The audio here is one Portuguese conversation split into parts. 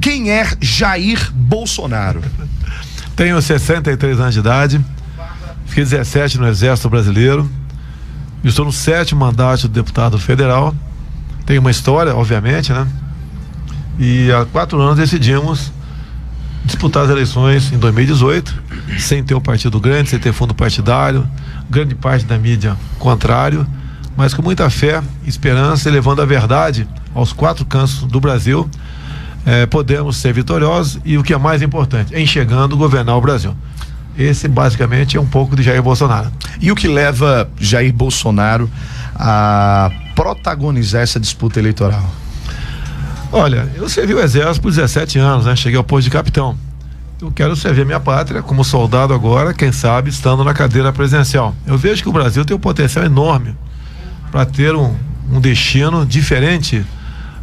Quem é Jair Bolsonaro? Tenho 63 anos de idade, fiquei 17 no Exército Brasileiro, estou no 7º mandato de deputado federal. Tem uma história, obviamente, né? E há 4 anos decidimos disputar as eleições em 2018, sem ter um partido grande, sem ter fundo partidário, grande parte da mídia contrário, mas com muita fé, esperança e levando a verdade aos 4 cantos do Brasil, podemos ser vitoriosos e o que é mais importante, enxergando governar o Brasil. Esse basicamente é um pouco de Jair Bolsonaro. E o que leva Jair Bolsonaro a protagonizar essa disputa eleitoral? Olha, eu servi o Exército por 17 anos, né? Cheguei ao posto de capitão. Eu quero servir a minha pátria como soldado agora, quem sabe estando na cadeira presidencial. Eu vejo que o Brasil tem um potencial enorme para ter um destino diferente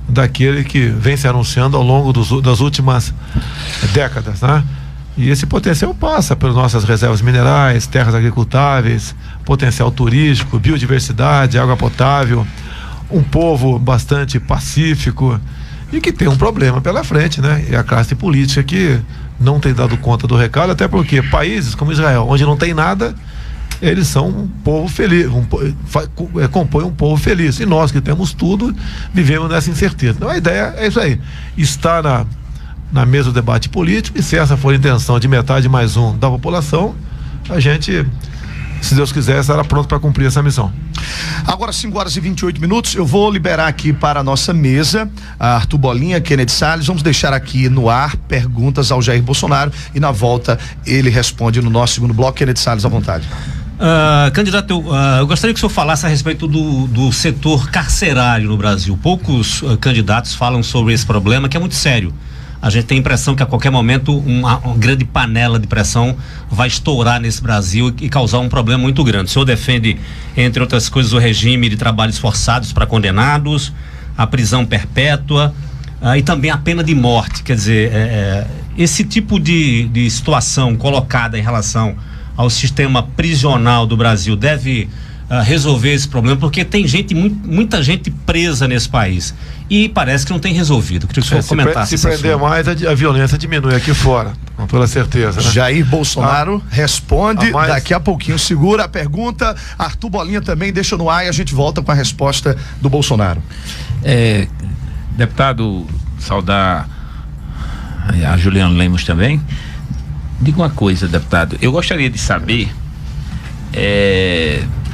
daquele que vem se anunciando ao longo das últimas décadas, né? E esse potencial passa pelas nossas reservas minerais, terras agricultáveis, potencial turístico, biodiversidade, água potável, um povo bastante pacífico e que tem um problema pela frente, né? E a classe política que não tem dado conta do recado, até porque países como Israel, onde não tem nada, eles são um povo feliz, compõem um povo feliz. E nós que temos tudo, vivemos nessa incerteza. Então a ideia é isso aí, estar na mesa do debate político, e se essa for a intenção de metade mais um da população, a gente, se Deus quiser, estará pronto para cumprir essa missão. Agora 5h28, eu vou liberar aqui para a nossa mesa a Arthur Bolinha, Kennedy Salles. Vamos deixar aqui no ar perguntas ao Jair Bolsonaro e na volta ele responde no nosso segundo bloco. Kennedy Salles, à vontade. Candidato, eu gostaria que o senhor falasse a respeito do setor carcerário no Brasil. Poucos candidatos falam sobre esse problema, que é muito sério. A gente tem a impressão que a qualquer momento uma grande panela de pressão vai estourar nesse Brasil e causar um problema muito grande. O senhor defende, entre outras coisas, o regime de trabalhos forçados para condenados, a prisão perpétua e também a pena de morte. Quer dizer, esse tipo de situação colocada em relação ao sistema prisional do Brasil deve resolver esse problema, porque tem muita gente presa nesse país e parece que não tem resolvido. Queria que o senhor comentasse. Se prender mais, a violência diminui aqui fora, com toda certeza, né? Jair Bolsonaro responde daqui a pouquinho. Segura a pergunta. Arthur Bolinha também deixa no ar e a gente volta com a resposta do Bolsonaro. Deputado, saudar a Juliana Lemos também. Diga uma coisa, deputado, eu gostaria de saber,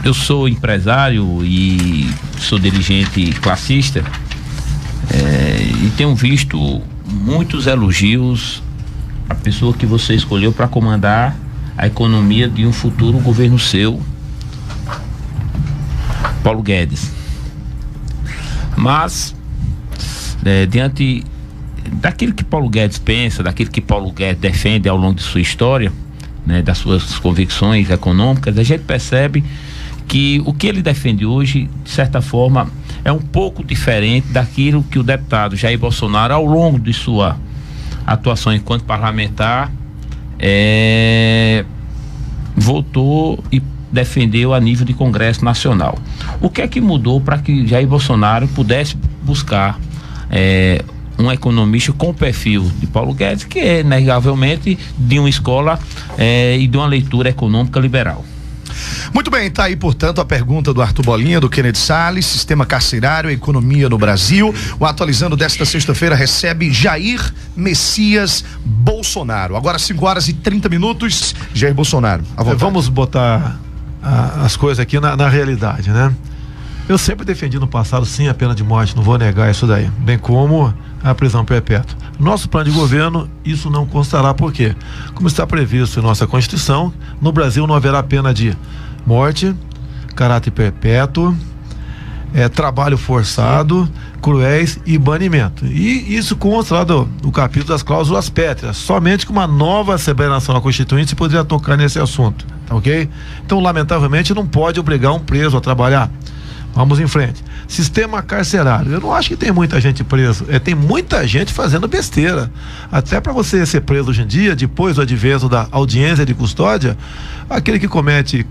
eu sou empresário e sou dirigente classista, e tenho visto muitos elogios à pessoa que você escolheu para comandar a economia de um futuro governo seu, Paulo Guedes. Mas, diante daquilo que Paulo Guedes pensa, daquilo que Paulo Guedes defende ao longo de sua história, né, das suas convicções econômicas, a gente percebe que o que ele defende hoje, de certa forma, é um pouco diferente daquilo que o deputado Jair Bolsonaro, ao longo de sua atuação enquanto parlamentar, votou e defendeu a nível de Congresso Nacional. O que é que mudou para que Jair Bolsonaro pudesse buscar um economista com o perfil de Paulo Guedes, que é, inegavelmente, de uma escola e de uma leitura econômica liberal? Muito bem, tá aí, portanto, a pergunta do Arthur Bolinha, do Kennedy Salles, sistema carcerário, economia no Brasil. O Atualizando desta sexta-feira recebe Jair Messias Bolsonaro. Agora 5h30, Jair Bolsonaro, à vontade. Vamos botar as coisas aqui na realidade, né? Eu sempre defendi no passado, sim, a pena de morte, não vou negar isso daí, bem como a prisão perpétua. Nosso plano de governo, isso não constará, por quê? Como está previsto em nossa Constituição, no Brasil não haverá pena de morte, caráter perpétuo, trabalho forçado, cruéis e banimento. E isso consta lá do capítulo das cláusulas pétreas. Somente com uma nova Assembleia Nacional Constituinte se poderia tocar nesse assunto, tá ok? Então, lamentavelmente, não pode obrigar um preso a trabalhar. Vamos em frente. Sistema carcerário. Eu não acho que tem muita gente preso. Tem muita gente fazendo besteira. Até para você ser preso hoje em dia, depois do advento da audiência de custódia, aquele que comete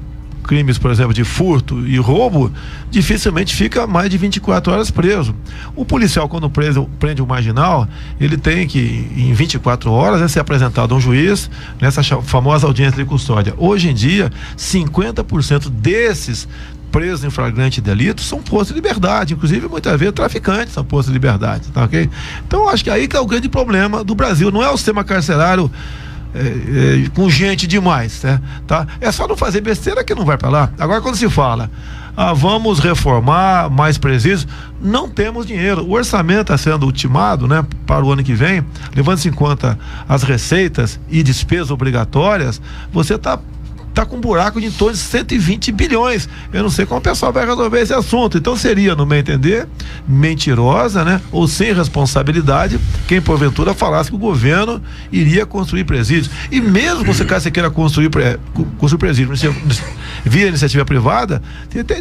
crimes, por exemplo, de furto e roubo, dificilmente fica mais de 24 horas preso. O policial, quando prende um marginal, ele tem que, em 24 horas, ser apresentado a um juiz nessa famosa audiência de custódia. Hoje em dia, 50% desses presos em flagrante delito são postos de liberdade, inclusive muitas vezes traficantes são postos de liberdade, tá ok? Então acho que aí que é o grande problema do Brasil, não é o sistema carcerário com gente demais, né? Tá? É só não fazer besteira que não vai para lá. Agora quando se fala, vamos reformar mais presídios, não temos dinheiro, o orçamento está sendo ultimado, né, para o ano que vem, levando-se em conta as receitas e despesas obrigatórias, você está com um buraco de em torno de 120 bilhões. Eu não sei como o pessoal vai resolver esse assunto. Então seria, no meu entender, mentirosa, né? Ou sem responsabilidade quem porventura falasse que o governo iria construir presídios. E mesmo que você queira construir presídios via iniciativa privada,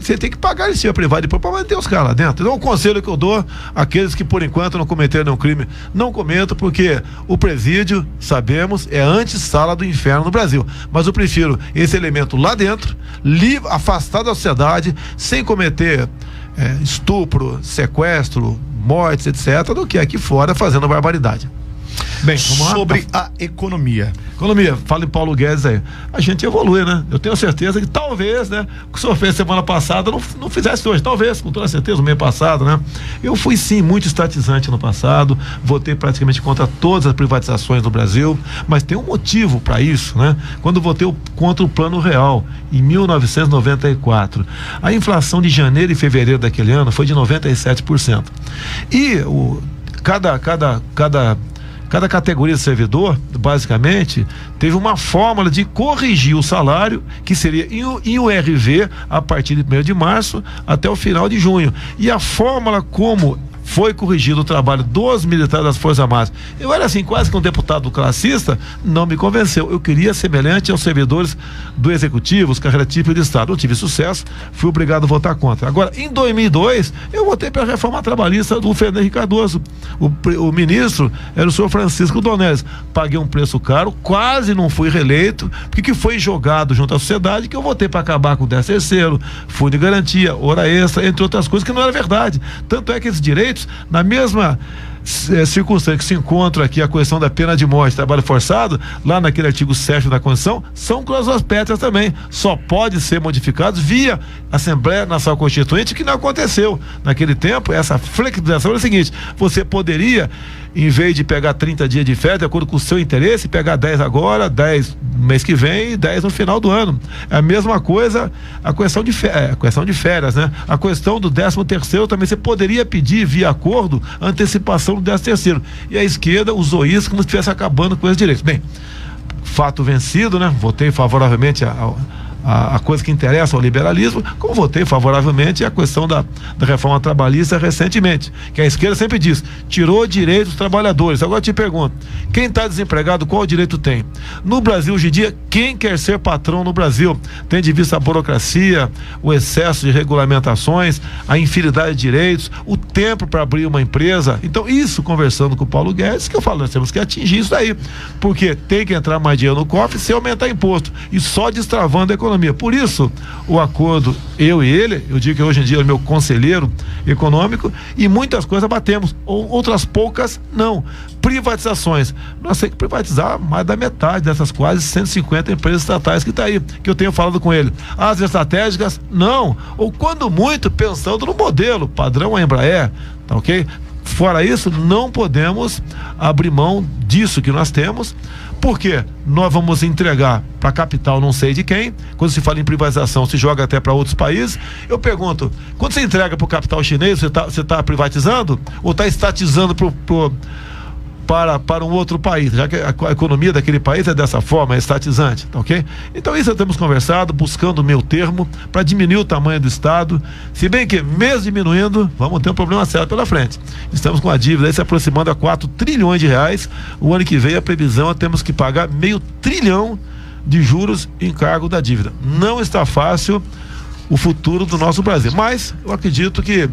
você tem que pagar a iniciativa privada depois para manter os caras lá dentro. Então o conselho que eu dou àqueles que por enquanto não cometeram nenhum crime, não cometam, porque o presídio, sabemos, é a antessala do inferno no Brasil. Mas eu prefiro esse elemento lá dentro, afastado da sociedade, sem cometer estupro, sequestro, mortes, etc., do que aqui fora fazendo barbaridade. Bem, vamos lá. Sobre a economia. Fala em Paulo Guedes aí. A gente evolui, né? Eu tenho certeza que talvez, né? O que o senhor fez semana passada não fizesse hoje. Talvez, com toda certeza, no mês passado, né? Eu fui sim muito estatizante no passado, votei praticamente contra todas as privatizações no Brasil, mas tem um motivo para isso, né? Quando votei contra o Plano Real, em 1994, a inflação de janeiro e fevereiro daquele ano foi de 97%. E cada categoria de servidor, basicamente, teve uma fórmula de corrigir o salário, que seria em URV, a partir de 1º de março até o final de junho. E a fórmula como foi corrigido o trabalho dos militares das Forças Armadas, eu era assim, quase que um deputado classista, não me convenceu. Eu queria semelhante aos servidores do Executivo, os carreira típica de Estado. Não tive sucesso, fui obrigado a votar contra. Agora, em 2002, eu votei pela reforma trabalhista do Fernando Henrique Cardoso. O ministro era o senhor Francisco Donelles. Paguei um preço caro, quase não fui reeleito, porque que foi jogado junto à sociedade que eu votei para acabar com o 13º, fundo de garantia, hora extra, entre outras coisas, que não era verdade. Tanto é que esses direitos, na mesma circunstância que se encontra aqui a questão da pena de morte, trabalho forçado, lá naquele artigo 7º da Constituição, são cláusulas pétreas também, só pode ser modificados via Assembleia Nacional Constituinte, que não aconteceu naquele tempo. Essa flexibilização é o seguinte: você poderia, em vez de pegar 30 dias de férias, de acordo com o seu interesse, pegar 10 agora, 10 no mês que vem e 10 no final do ano. É a mesma coisa a questão de férias, né? A questão do 13º também, você poderia pedir via acordo antecipação do 13º. E a esquerda usou isso como se estivesse acabando com esses direitos. Bem, fato vencido, né? Votei favoravelmente a coisa que interessa ao liberalismo, como votei favoravelmente a questão da reforma trabalhista recentemente, que a esquerda sempre diz, tirou direitos dos trabalhadores. Agora eu te pergunto, quem está desempregado, qual direito tem? No Brasil hoje em dia, quem quer ser patrão no Brasil? Tem de vista a burocracia, o excesso de regulamentações, a infinidade de direitos, o tempo para abrir uma empresa. Então isso, conversando com o Paulo Guedes, que eu falo, nós temos que atingir isso daí, porque tem que entrar mais dinheiro no cofre sem aumentar imposto, e só destravando a economia. Por isso, o acordo, eu e ele, eu digo que hoje em dia é meu conselheiro econômico, e muitas coisas batemos, outras poucas não. Privatizações, nós temos que privatizar mais da metade dessas quase 150 empresas estatais que está aí, que eu tenho falado com ele. As estratégicas, não, ou quando muito, pensando no modelo padrão a Embraer, tá ok? Fora isso, não podemos abrir mão disso que nós temos, porque nós vamos entregar para capital não sei de quem. Quando se fala em privatização, se joga até para outros países. Eu pergunto, quando você entrega para o capital chinês, você tá privatizando ou está estatizando para um outro país, já que a economia daquele país é dessa forma, é estatizante, tá ok? Então isso nós temos conversado, buscando o meio termo para diminuir o tamanho do Estado, se bem que mesmo diminuindo, vamos ter um problema sério pela frente. Estamos com a dívida aí se aproximando a 4 trilhões de reais, o ano que vem a previsão é temos que pagar meio trilhão de juros em cargo da dívida. Não está fácil o futuro do nosso Brasil, mas eu acredito que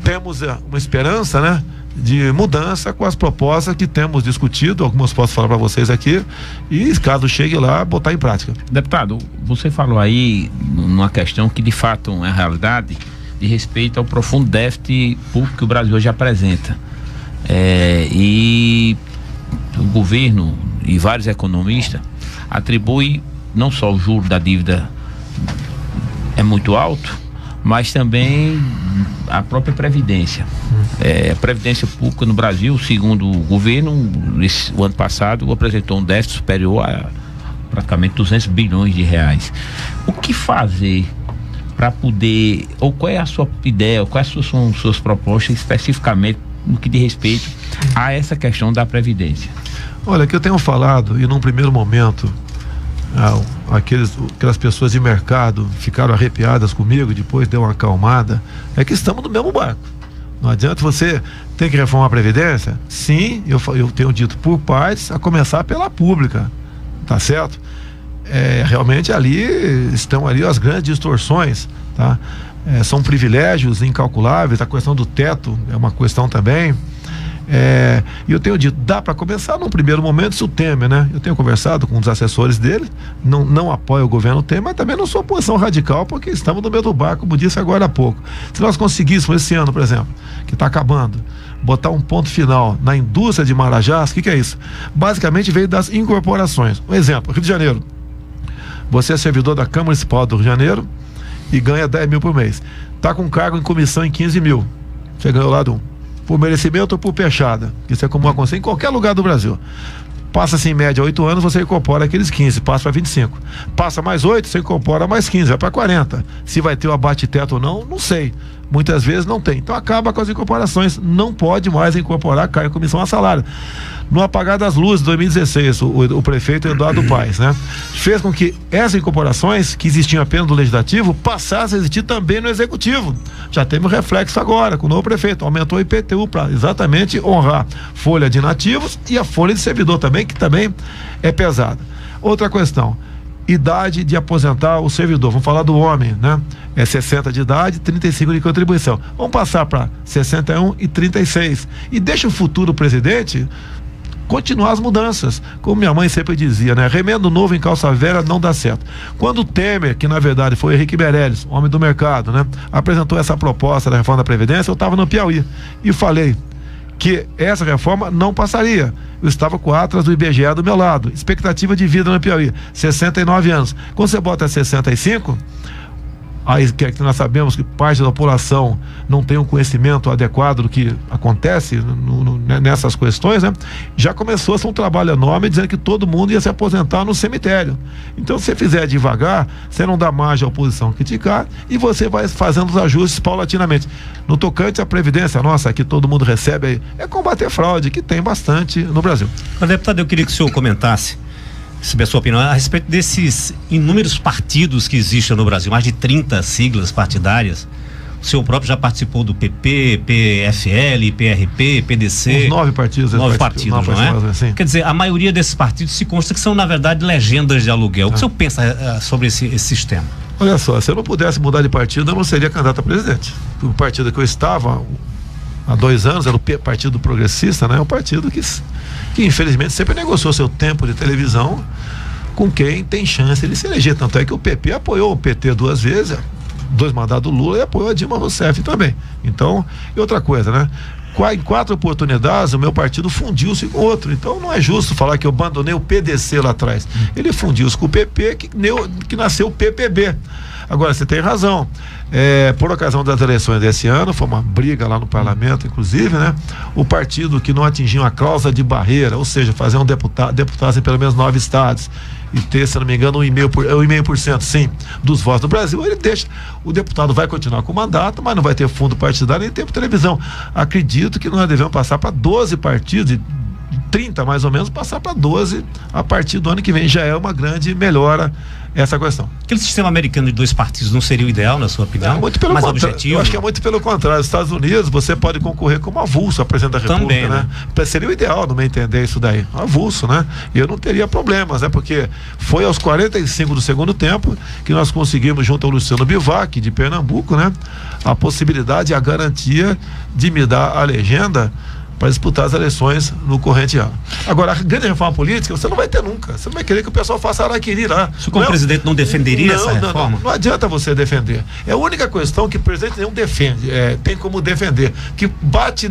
temos uma esperança, né? de mudança com as propostas que temos discutido, algumas posso falar para vocês aqui, e caso chegue lá, botar em prática. Deputado, você falou aí numa questão que de fato é a realidade, de respeito ao profundo déficit público que o Brasil hoje apresenta. E o governo e vários economistas atribuem não só o juro da dívida é muito alto, mas também a própria Previdência. A Previdência Pública no Brasil, segundo o governo, o ano passado apresentou um déficit superior a praticamente 200 bilhões de reais. O que fazer para poder, ou qual é a sua ideia, quais são suas propostas especificamente no que diz respeito a essa questão da Previdência? Olha, que eu tenho falado, e num primeiro momento aquelas pessoas de mercado ficaram arrepiadas comigo, depois deu uma acalmada, é que estamos no mesmo barco. Não adianta você ter que reformar a Previdência. Sim, eu tenho dito por partes, a começar pela pública, tá certo? Realmente estão ali as grandes distorções, tá? São privilégios incalculáveis, a questão do teto é uma questão também. E eu tenho dito, dá para começar num primeiro momento, se o Temer, né? Eu tenho conversado com os assessores dele, não apoio o governo Temer, mas também não sou oposição radical, porque estamos no mesmo barco, como disse agora há pouco. Se nós conseguíssemos esse ano, por exemplo, que está acabando, botar um ponto final na indústria de Marajás, o que é isso? Basicamente veio das incorporações. Um exemplo, Rio de Janeiro. Você é servidor da Câmara Municipal do Rio de Janeiro e ganha 10 mil por mês. Está com cargo em comissão em 15 mil. Você ganhou lá por merecimento ou por pechada, que isso é comum acontecer em qualquer lugar do Brasil. Passa-se em média 8 anos, você incorpora aqueles 15, passa para 25. Passa mais 8, você incorpora mais 15, vai para 40. Se vai ter o abate-teto ou não sei. Muitas vezes não tem. Então acaba com as incorporações. Não pode mais incorporar cargo em comissão a salário. No apagar das luzes de 2016, o prefeito Eduardo Paes, né, fez com que essas incorporações, que existiam apenas no Legislativo, passassem a existir também no Executivo. Já teve um reflexo agora com o novo prefeito. Aumentou o IPTU para exatamente honrar folha de nativos e a folha de servidor também, que também é pesada. Outra questão, idade de aposentar o servidor. Vamos falar do homem, né? 60 de idade, 35 de contribuição. Vamos passar para 61 e 36. E deixa o futuro presidente continuar as mudanças. Como minha mãe sempre dizia, né? Remendo novo em calça velha não dá certo. Quando o Temer, que na verdade foi Henrique Meirelles, homem do mercado, né, apresentou essa proposta da reforma da Previdência, eu estava no Piauí e falei que essa reforma não passaria. Eu estava com a Atlas do IBGE do meu lado. Expectativa de vida no Piauí, 69 anos. Quando você bota 65, aí que nós sabemos que parte da população não tem um conhecimento adequado do que acontece nessas questões, né? Já começou a ser um trabalho enorme dizendo que todo mundo ia se aposentar no cemitério. Então, se você fizer devagar, você não dá margem à oposição criticar e você vai fazendo os ajustes paulatinamente. No tocante à Previdência, nossa, que todo mundo recebe aí, é combater fraude, que tem bastante no Brasil. Mas, deputado, eu queria que o senhor comentasse sobre a sua opinião a respeito desses inúmeros partidos que existem no Brasil, mais de 30 siglas partidárias. O senhor próprio já participou do PP, PFL, PRP, PDC. Os 9 partidos. 9 partidos, não é? Assim. Quer dizer, a maioria desses partidos se consta que são, na verdade, legendas de aluguel. O que o senhor pensa sobre esse sistema? Olha só, se eu não pudesse mudar de partido, eu não seria candidato a presidente. O partido que eu estava há 2 anos era o Partido Progressista, né? O partido que infelizmente sempre negociou seu tempo de televisão com quem tem chance de se eleger. Tanto é que o PP apoiou o PT 2 vezes, 2 mandatos do Lula, e apoiou a Dilma Rousseff também. Então, e outra coisa, né? Em 4 oportunidades o meu partido fundiu-se com outro. Então não é justo falar que eu abandonei o PDC lá atrás. Ele fundiu-se com o PP, que nasceu o PPB. Agora, você tem razão. Por ocasião das eleições desse ano, foi uma briga lá no parlamento, inclusive, né? O partido que não atingiu a cláusula de barreira, ou seja, fazer um deputado em pelo menos 9 estados e ter, se não me engano, 1,5%, sim, dos votos do Brasil, ele deixa. O deputado vai continuar com o mandato, mas não vai ter fundo partidário nem tempo de televisão. Acredito que nós devemos passar para 12 partidos, de 30 mais ou menos, passar para 12 a partir do ano que vem. Já é uma grande melhora essa questão. Aquele sistema americano de 2 partidos não seria o ideal, na sua opinião? Muito pelo contrário. Objetivo? Eu acho que é muito pelo contrário. Nos Estados Unidos você pode concorrer como avulso a presidente da República, também, né? Seria o ideal, no meu entender, isso daí. Avulso, né? E eu não teria problemas, né? Porque foi aos 45 do segundo tempo que nós conseguimos, junto ao Luciano Bivac, de Pernambuco, né? A possibilidade e a garantia de me dar a legenda para disputar as eleições no corrente ano. Agora, a grande reforma política você não vai ter nunca. Você não vai querer que o pessoal faça araquiri lá. O como presidente não defenderia essa reforma? Não adianta você defender. É a única questão que o presidente nenhum defende, tem como defender, que bate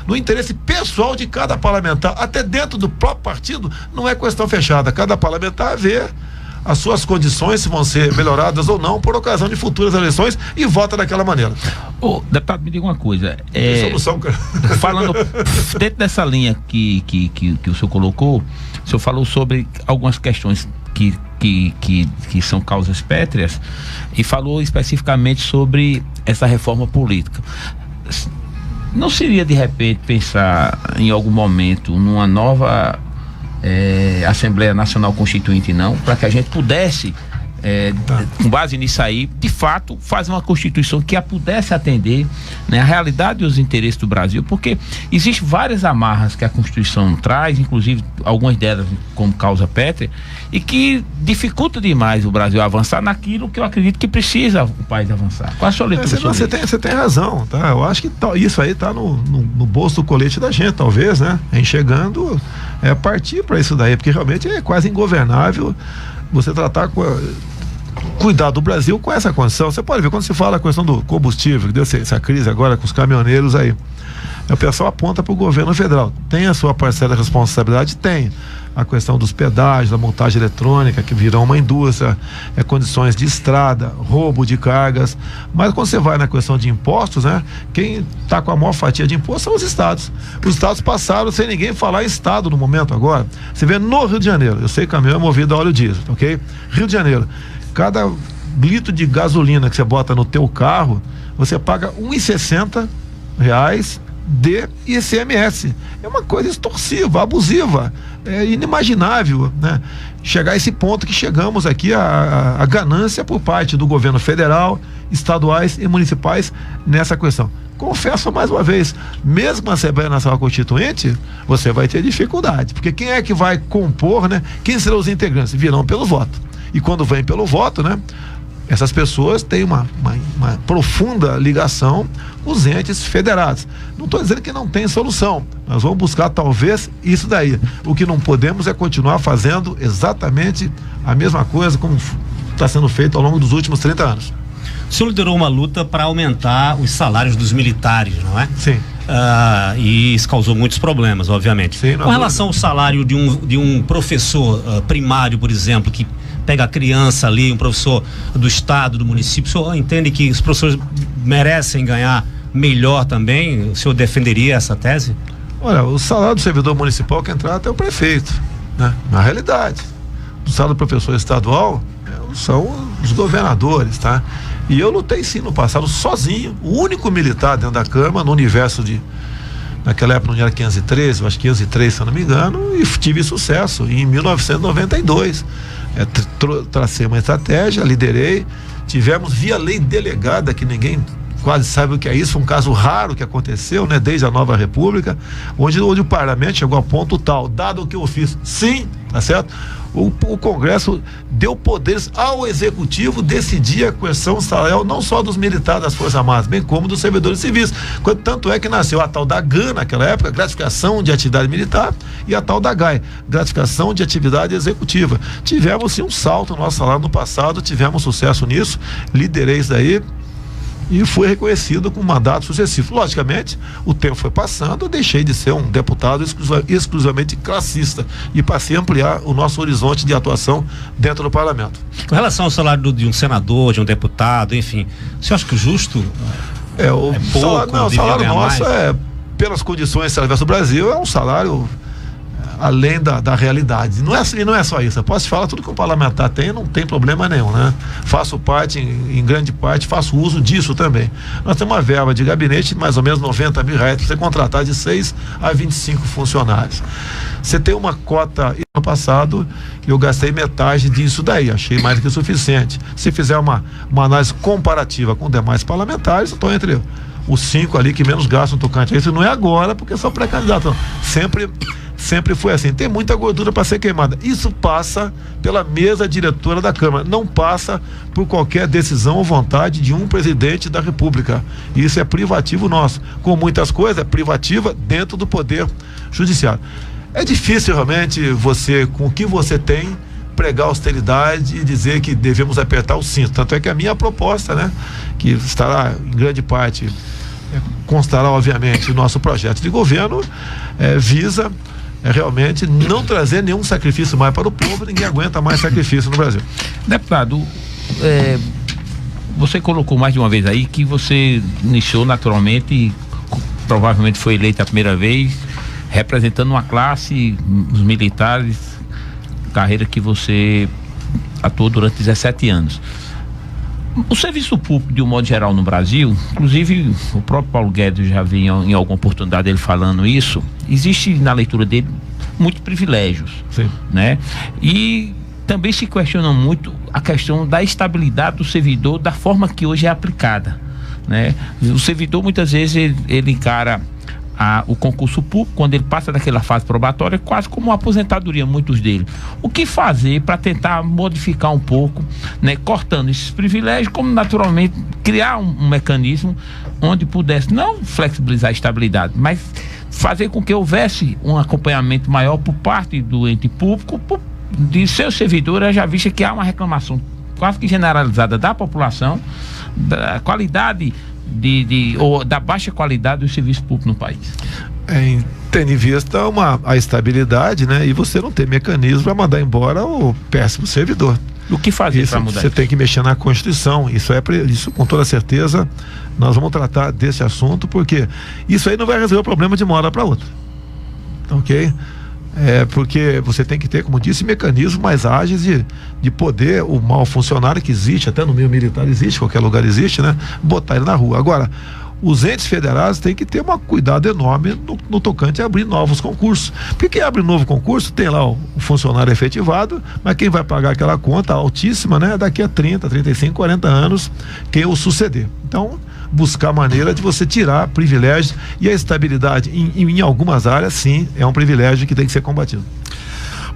no interesse pessoal de cada parlamentar, até dentro do próprio partido, não é questão fechada. Cada parlamentar vê as suas condições, se vão ser melhoradas ou não, por ocasião de futuras eleições, e vota daquela maneira. Ô, deputado, me diga uma coisa. Tem solução, cara. Falando dentro dessa linha que o senhor colocou, o senhor falou sobre algumas questões que são causas pétreas e falou especificamente sobre essa reforma política. Não seria, de repente, pensar em algum momento numa nova Assembleia Nacional Constituinte, não, para que a gente pudesse, com base nisso aí, de fato, fazer uma Constituição que a pudesse atender, né, a realidade e os interesses do Brasil, porque existem várias amarras que a Constituição traz, inclusive algumas delas como causa pétrea, e que dificulta demais o Brasil avançar naquilo que eu acredito que precisa o país avançar. Qual a sua leitura sobre isso? Você tem razão, tá? Eu acho que isso aí tá no bolso do colete da gente, talvez, né? Enxergando, partir para isso daí, porque realmente é quase ingovernável você tratar cuidar do Brasil com essa condição. Você pode ver, quando se fala a questão do combustível, que deu essa crise agora com os caminhoneiros aí, o pessoal aponta para o governo federal. Tem a sua parcela de responsabilidade? Tem. A questão dos pedágios, da montagem eletrônica, que virão uma indústria, condições de estrada, roubo de cargas. Mas quando você vai na questão de impostos, né? Quem está com a maior fatia de impostos são os estados. Os estados passaram sem ninguém falar em estado no momento agora. Você vê no Rio de Janeiro, eu sei que caminhão é movido a óleo diesel, ok? Rio de Janeiro, cada litro de gasolina que você bota no teu carro, você paga R$1,60 de ICMS. É uma coisa extorsiva, abusiva, inimaginável, né? Chegar a esse ponto que chegamos aqui, a ganância por parte do governo federal, estaduais e municipais nessa questão. Confesso mais uma vez, mesmo a Assembleia Nacional Constituinte, você vai ter dificuldade, porque quem é que vai compor, né? Quem serão os integrantes? Virão pelo voto. E quando vem pelo voto, né? Essas pessoas têm uma profunda ligação com os entes federados. Não estou dizendo que não tem solução. Nós vamos buscar talvez isso daí. O que não podemos é continuar fazendo exatamente a mesma coisa como está sendo feito ao longo dos últimos 30 anos. O senhor liderou uma luta para aumentar os salários dos militares, não é? Sim. E isso causou muitos problemas, obviamente. Sim, com relação ao salário de um professor primário, por exemplo, que pega a criança ali, um professor do estado, do município, o senhor entende que os professores merecem ganhar melhor também? O senhor defenderia essa tese? Olha, o salário do servidor municipal que trata é o prefeito, né? Na realidade, o salário do professor estadual são os governadores, tá? E eu lutei sim no passado sozinho, o único militar dentro da Câmara, no universo naquela época não era 513, eu acho 503 se eu não me engano, e tive sucesso em 1992. Tracei uma estratégia, liderei, tivemos via lei delegada, que ninguém quase sabe o que é isso, foi um caso raro que aconteceu, né, desde a nova república, onde o parlamento chegou a ponto tal, dado o que eu fiz, sim, tá certo? O Congresso deu poderes ao Executivo decidir a questão salarial não só dos militares das Forças Armadas, bem como dos servidores civis. Tanto é que nasceu a tal da GAN naquela época, gratificação de atividade militar, e a tal da GAI, gratificação de atividade executiva. Tivemos sim um salto no nosso salário no passado, tivemos sucesso nisso, liderei isso daí, e fui reconhecido com mandato sucessivo. Logicamente, o tempo foi passando, eu deixei de ser um deputado exclusivamente classista e passei a ampliar o nosso horizonte de atuação dentro do parlamento. Com relação ao salário de um senador, de um deputado, enfim, você acha que o justo o salário nosso pelas condições salariais do Brasil, é um salário além da realidade. Não é só isso. Eu posso te falar tudo que o parlamentar tem, não tem problema nenhum, né? Faço parte, em grande parte, faço uso disso também. Nós temos uma verba de gabinete de mais ou menos R$90 mil para você contratar de 6 a 25 funcionários. Você tem uma cota, no passado eu gastei metade disso daí, achei mais do que suficiente. Se fizer uma análise comparativa com demais parlamentares, eu estou entre os 5 ali que menos gastam no tocante. Isso não é agora, porque sou pré-candidato. Sempre sempre foi assim. Tem muita gordura para ser queimada. Isso passa pela mesa diretora da Câmara, não passa por qualquer decisão ou vontade de um presidente da República. Isso é privativo nosso. Com muitas coisas, é privativa dentro do Poder Judiciário. É difícil realmente você, com o que você tem, pregar austeridade e dizer que devemos apertar o cinto. Tanto é que a minha proposta, né, que estará em grande parte, constará obviamente o nosso projeto de governo, visa realmente não trazer nenhum sacrifício mais para o povo. Ninguém aguenta mais sacrifício no Brasil. Deputado, você colocou mais de uma vez aí que você iniciou naturalmente e provavelmente foi eleito a primeira vez representando uma classe, os militares, carreira que você atuou durante 17 anos. O serviço público, de um modo geral, no Brasil, inclusive o próprio Paulo Guedes já vinha em alguma oportunidade ele falando isso, existe na leitura dele muitos privilégios. Sim. Né? E também se questiona muito a questão da estabilidade do servidor, da forma que hoje é aplicada. Né? O servidor, muitas vezes, ele encara o concurso público, quando ele passa daquela fase probatória, quase como uma aposentadoria, muitos dele. O que fazer para tentar modificar um pouco, né, cortando esses privilégios, como naturalmente criar um mecanismo onde pudesse não flexibilizar a estabilidade, mas fazer com que houvesse um acompanhamento maior por parte do ente público de seus servidores, já vista que há uma reclamação quase que generalizada da população da qualidade ou da baixa qualidade do serviço público no país. Tendo em vista a estabilidade, né? E você não tem mecanismo para mandar embora o péssimo servidor. O que fazer para mudar? Você tem que mexer na Constituição. Isso com toda certeza nós vamos tratar desse assunto, porque isso aí não vai resolver o problema de uma hora para outra. Ok? Porque você tem que ter, como disse, mecanismos mais ágeis de poder o mau funcionário que existe, até no meio militar existe, qualquer lugar existe, né? Botar ele na rua. Agora, os entes federados têm que ter um cuidado enorme no tocante a abrir novos concursos. Porque quem abre novo concurso tem lá o funcionário efetivado, mas quem vai pagar aquela conta altíssima, né? Daqui a 30, 35, 40 anos, quem o suceder. Então, buscar maneira de você tirar privilégios, e a estabilidade em algumas áreas, sim, é um privilégio que tem que ser combatido.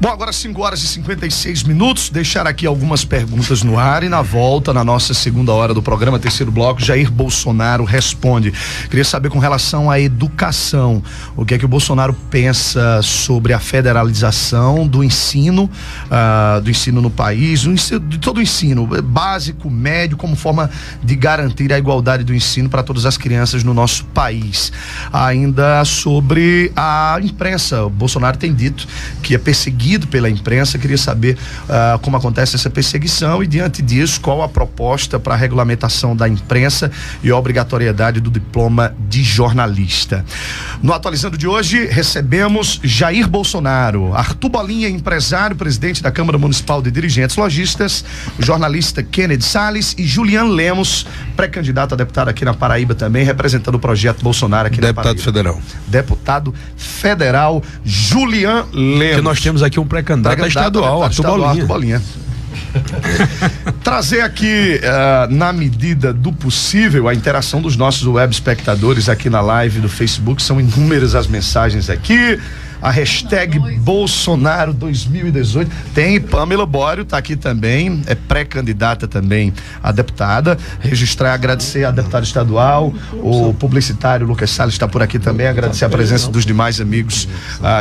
Bom, agora 5h56, deixar aqui algumas perguntas no ar e na volta, na nossa segunda hora do programa, terceiro bloco, Jair Bolsonaro responde. Queria saber com relação à educação, o que é que o Bolsonaro pensa sobre a federalização do ensino no país, de todo o ensino, básico, médio, como forma de garantir a igualdade do ensino para todas as crianças no nosso país. Ainda sobre a imprensa, o Bolsonaro tem dito que é perseguido pela imprensa. Queria saber como acontece essa perseguição e, diante disso, qual a proposta para a regulamentação da imprensa e a obrigatoriedade do diploma de jornalista. No Atualizando de hoje, recebemos Jair Bolsonaro, Arthur Bolinha, empresário, presidente da Câmara Municipal de Dirigentes Lojistas, o jornalista Kennedy Salles e Julian Lemos, pré-candidato a deputado aqui na Paraíba também, representando o projeto Bolsonaro aqui na Paraíba. Deputado federal Julian Lemos. Que nós temos aqui um pré-candidato estadual, Arthur Bolinha. Trazer aqui, na medida do possível, a interação dos nossos web espectadores aqui na live do Facebook. São inúmeras as mensagens aqui. A hashtag Bolsonaro 2018. Tem Pamela Bório, tá aqui também, é pré-candidata também a deputada. Registrar, agradecer a deputada estadual, o publicitário Lucas Salles está por aqui também, agradecer a presença dos demais amigos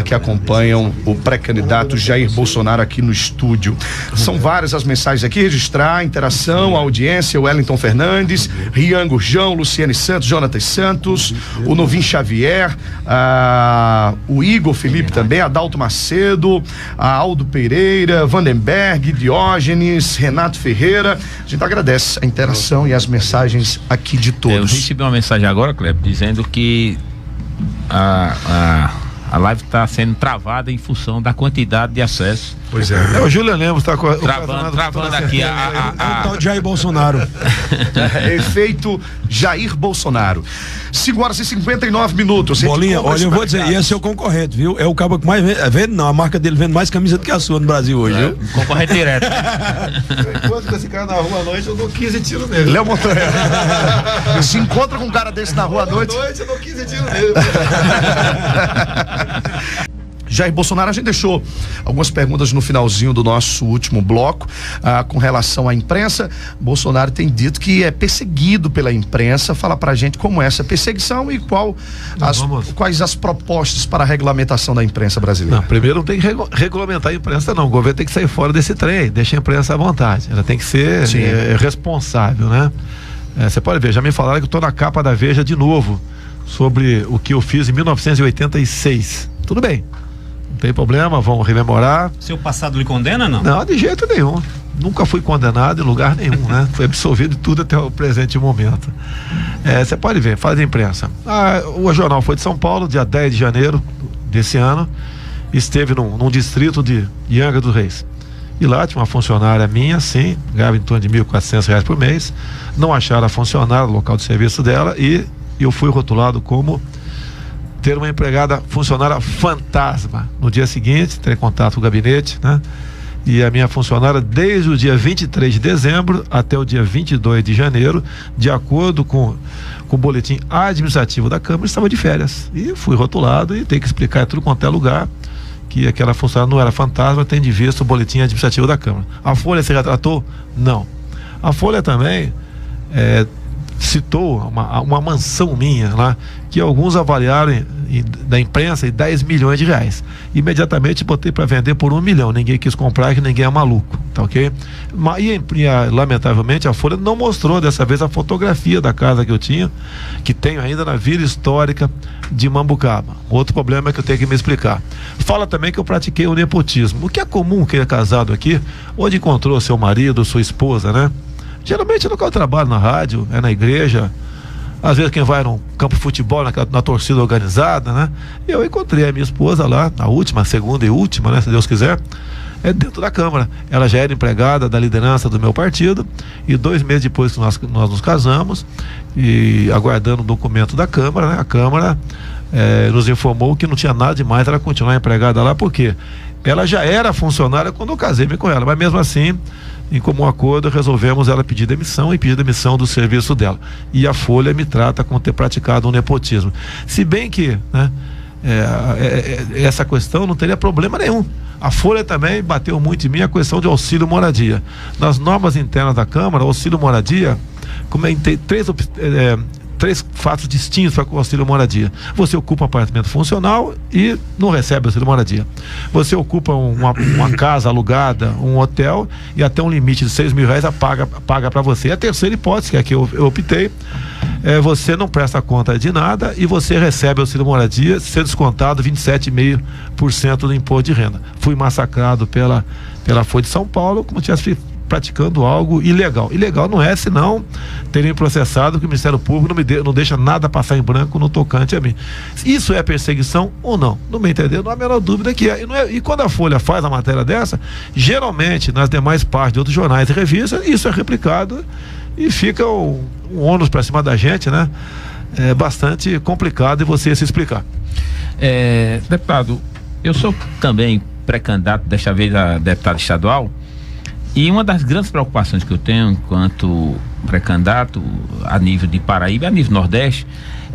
que acompanham o pré-candidato Jair Bolsonaro aqui no estúdio. São várias as mensagens aqui, registrar a interação, a audiência, o Wellington Fernandes, Rian Gurjão, Luciane Santos, Jonatas Santos, o Novin Xavier, o Igor Felipe também, Adalto Macedo, a Aldo Pereira, Vandenberg, Diógenes, Renato Ferreira. A gente agradece a interação e as mensagens aqui de todos. Eu recebi uma mensagem agora, Cleber, dizendo que a live está sendo travada em função da quantidade de acesso. Pois é. O Julian Lemos está travando aqui o tal de Jair Bolsonaro. Efeito Jair Bolsonaro. 5h59. Bolinha, olha, eu vou dizer, e é seu concorrente, viu? É o cabo que mais vende, não, a marca dele vende mais camisa do que a sua no Brasil hoje, viu? Concorrente direto. Enquanto esse cara na rua à noite, eu dou 15 tiros nele. Léo Montanha. Se encontra com um cara desse na rua à noite, eu dou 15 tiros nele. Jair Bolsonaro, a gente deixou algumas perguntas no finalzinho do nosso último bloco, com relação à imprensa. Bolsonaro tem dito que é perseguido pela imprensa. Fala pra gente como é essa perseguição e quais as propostas para a regulamentação da imprensa brasileira. Não, primeiro não tem que regulamentar a imprensa, não. O governo tem que sair fora desse trem, deixa a imprensa à vontade. Ela tem que ser responsável, né? Você pode ver, já me falaram que eu estou na capa da Veja de novo, sobre o que eu fiz em 1986. Tudo bem, não tem problema, vamos rememorar. Seu passado lhe condena, não? Não, de jeito nenhum. Nunca fui condenado em lugar nenhum, né? Fui absolvido de tudo até o presente momento. Você pode ver, fala de imprensa. O jornal foi de São Paulo, dia 10 de janeiro desse ano, esteve num distrito de Angra dos Reis. E lá tinha uma funcionária minha, sim, ganhava em torno de R$1.400 por mês. Não acharam a funcionária, o local de serviço dela, e eu fui rotulado como ter uma empregada funcionária fantasma. No dia seguinte, entrei em contato com o gabinete, né? E a minha funcionária, desde o dia 23 de dezembro até o dia 22 de janeiro, de acordo com o boletim administrativo da Câmara, estava de férias. E fui rotulado e tenho que explicar em tudo quanto é lugar que aquela funcionária não era fantasma, tem de vista o boletim administrativo da Câmara. A Folha se retratou? Não. A Folha também citou uma mansão minha lá, que alguns avaliaram da imprensa em R$10 milhões. Imediatamente botei para vender por R$1 milhão. Ninguém quis comprar, que ninguém é maluco, tá ok? Lamentavelmente a Folha não mostrou dessa vez a fotografia da casa que eu tinha, que tenho ainda na Vila Histórica de Mambucaba. Outro problema é que eu tenho que me explicar. Fala também que eu pratiquei o nepotismo, o que é comum quem é casado aqui, onde encontrou seu marido, sua esposa, né? Geralmente é no local de trabalho, na rádio, é na igreja, às vezes quem vai no campo de futebol, na torcida organizada, né? Eu encontrei a minha esposa lá, a segunda e última, né? Se Deus quiser, dentro da Câmara. Ela já era empregada da liderança do meu partido, e 2 meses depois que nós nos casamos, e aguardando o documento da Câmara, né? A Câmara nos informou que não tinha nada demais ela continuar empregada lá, porque ela já era funcionária quando eu casei-me com ela, mas mesmo assim, em comum acordo, resolvemos ela pedir demissão do serviço dela. E a Folha me trata como ter praticado um nepotismo. Se bem que, né, essa questão não teria problema nenhum. A Folha também bateu muito em mim a questão de auxílio moradia. Nas normas internas da Câmara, auxílio moradia, tem três fatos distintos para o auxílio moradia. Você ocupa um apartamento funcional e não recebe auxílio moradia. Você ocupa uma casa alugada, um hotel, e até um limite de R$6 mil paga para você. E a terceira hipótese, que é a que eu optei, você não presta conta de nada e você recebe auxílio moradia, ser descontado 27,5% do imposto de renda. Fui massacrado pela Folha de São Paulo como tivesse praticando algo ilegal. Ilegal não é, senão terem processado, que o Ministério Público não deixa nada passar em branco no tocante a mim. Isso é perseguição ou não? No meu entender, não há a menor dúvida que é. E quando a Folha faz a matéria dessa, geralmente nas demais partes de outros jornais e revistas, isso é replicado e fica um ônus para cima da gente, né? É bastante complicado de você se explicar. Deputado, eu sou também pré-candidato, desta vez a deputado estadual. E uma das grandes preocupações que eu tenho enquanto pré-candidato a nível de Paraíba, a nível Nordeste,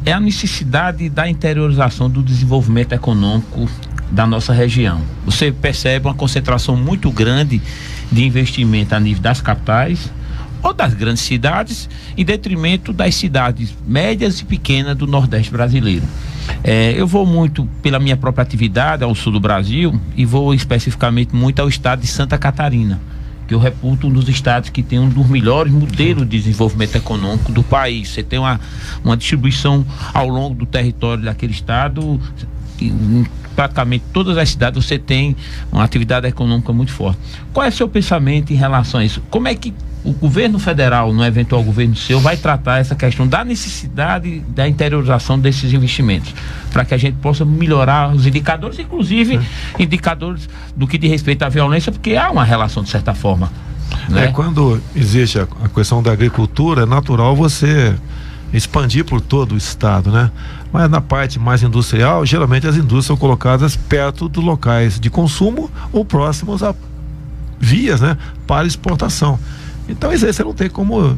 é a necessidade da interiorização do desenvolvimento econômico da nossa região. Você percebe uma concentração muito grande de investimento a nível das capitais ou das grandes cidades, em detrimento das cidades médias e pequenas do Nordeste brasileiro. Eu vou muito pela minha própria atividade ao sul do Brasil e vou especificamente muito ao estado de Santa Catarina, que eu reputo um dos estados que tem um dos melhores modelos de desenvolvimento econômico do país. Você tem uma distribuição ao longo do território daquele estado, em praticamente todas as cidades você tem uma atividade econômica muito forte. Qual é o seu pensamento em relação a isso? Como é que o governo federal, no eventual governo seu, vai tratar essa questão da necessidade da interiorização desses investimentos, para que a gente possa melhorar os indicadores, inclusive indicadores do que diz respeito à violência, porque há uma relação de certa forma, né? Quando existe a questão da agricultura, é natural você expandir por todo o estado, né? Mas na parte mais industrial, geralmente as indústrias são colocadas perto dos locais de consumo ou próximos a vias, né, para exportação. Então isso aí você não tem como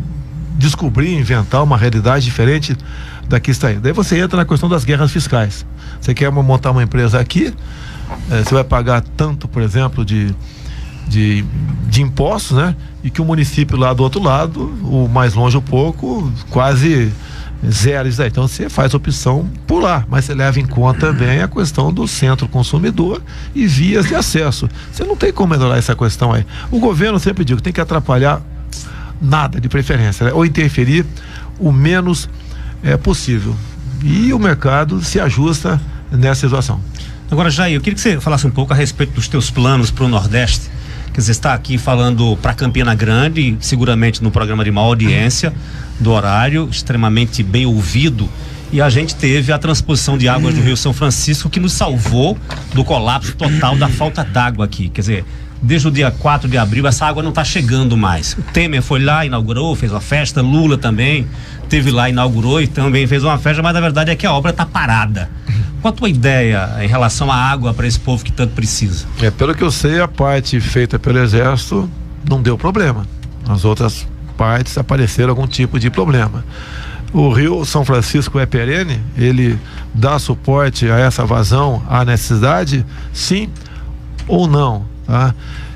descobrir, inventar uma realidade diferente da que está aí. Daí você entra na questão das guerras fiscais. Você quer montar uma empresa aqui, você vai pagar tanto, por exemplo, de impostos, né? E que o município lá do outro lado, o mais longe um pouco, quase zero isso daí. Então você faz opção por lá, mas você leva em conta também a questão do centro consumidor e vias de acesso. Você não tem como melhorar essa questão aí. O governo, sempre digo, tem que atrapalhar nada de preferência, né? Ou interferir o menos possível. E o mercado se ajusta nessa situação. Agora, Jair, eu queria que você falasse um pouco a respeito dos teus planos para o Nordeste. Que você está aqui falando para Campina Grande, seguramente no programa de maior audiência do horário, extremamente bem ouvido. E a gente teve a transposição de águas do Rio São Francisco, que nos salvou do colapso total da falta d'água aqui. Quer dizer, desde o dia 4 de abril, essa água não está chegando mais. O Temer foi lá, inaugurou, fez uma festa, Lula também teve lá, inaugurou e também fez uma festa, mas a verdade é que a obra está parada. Qual a tua ideia em relação à água para esse povo que tanto precisa? Pelo que eu sei, a parte feita pelo Exército não deu problema. As outras partes apareceram algum tipo de problema. O Rio São Francisco é perene, ele dá suporte a essa vazão, à necessidade, sim ou não, tá?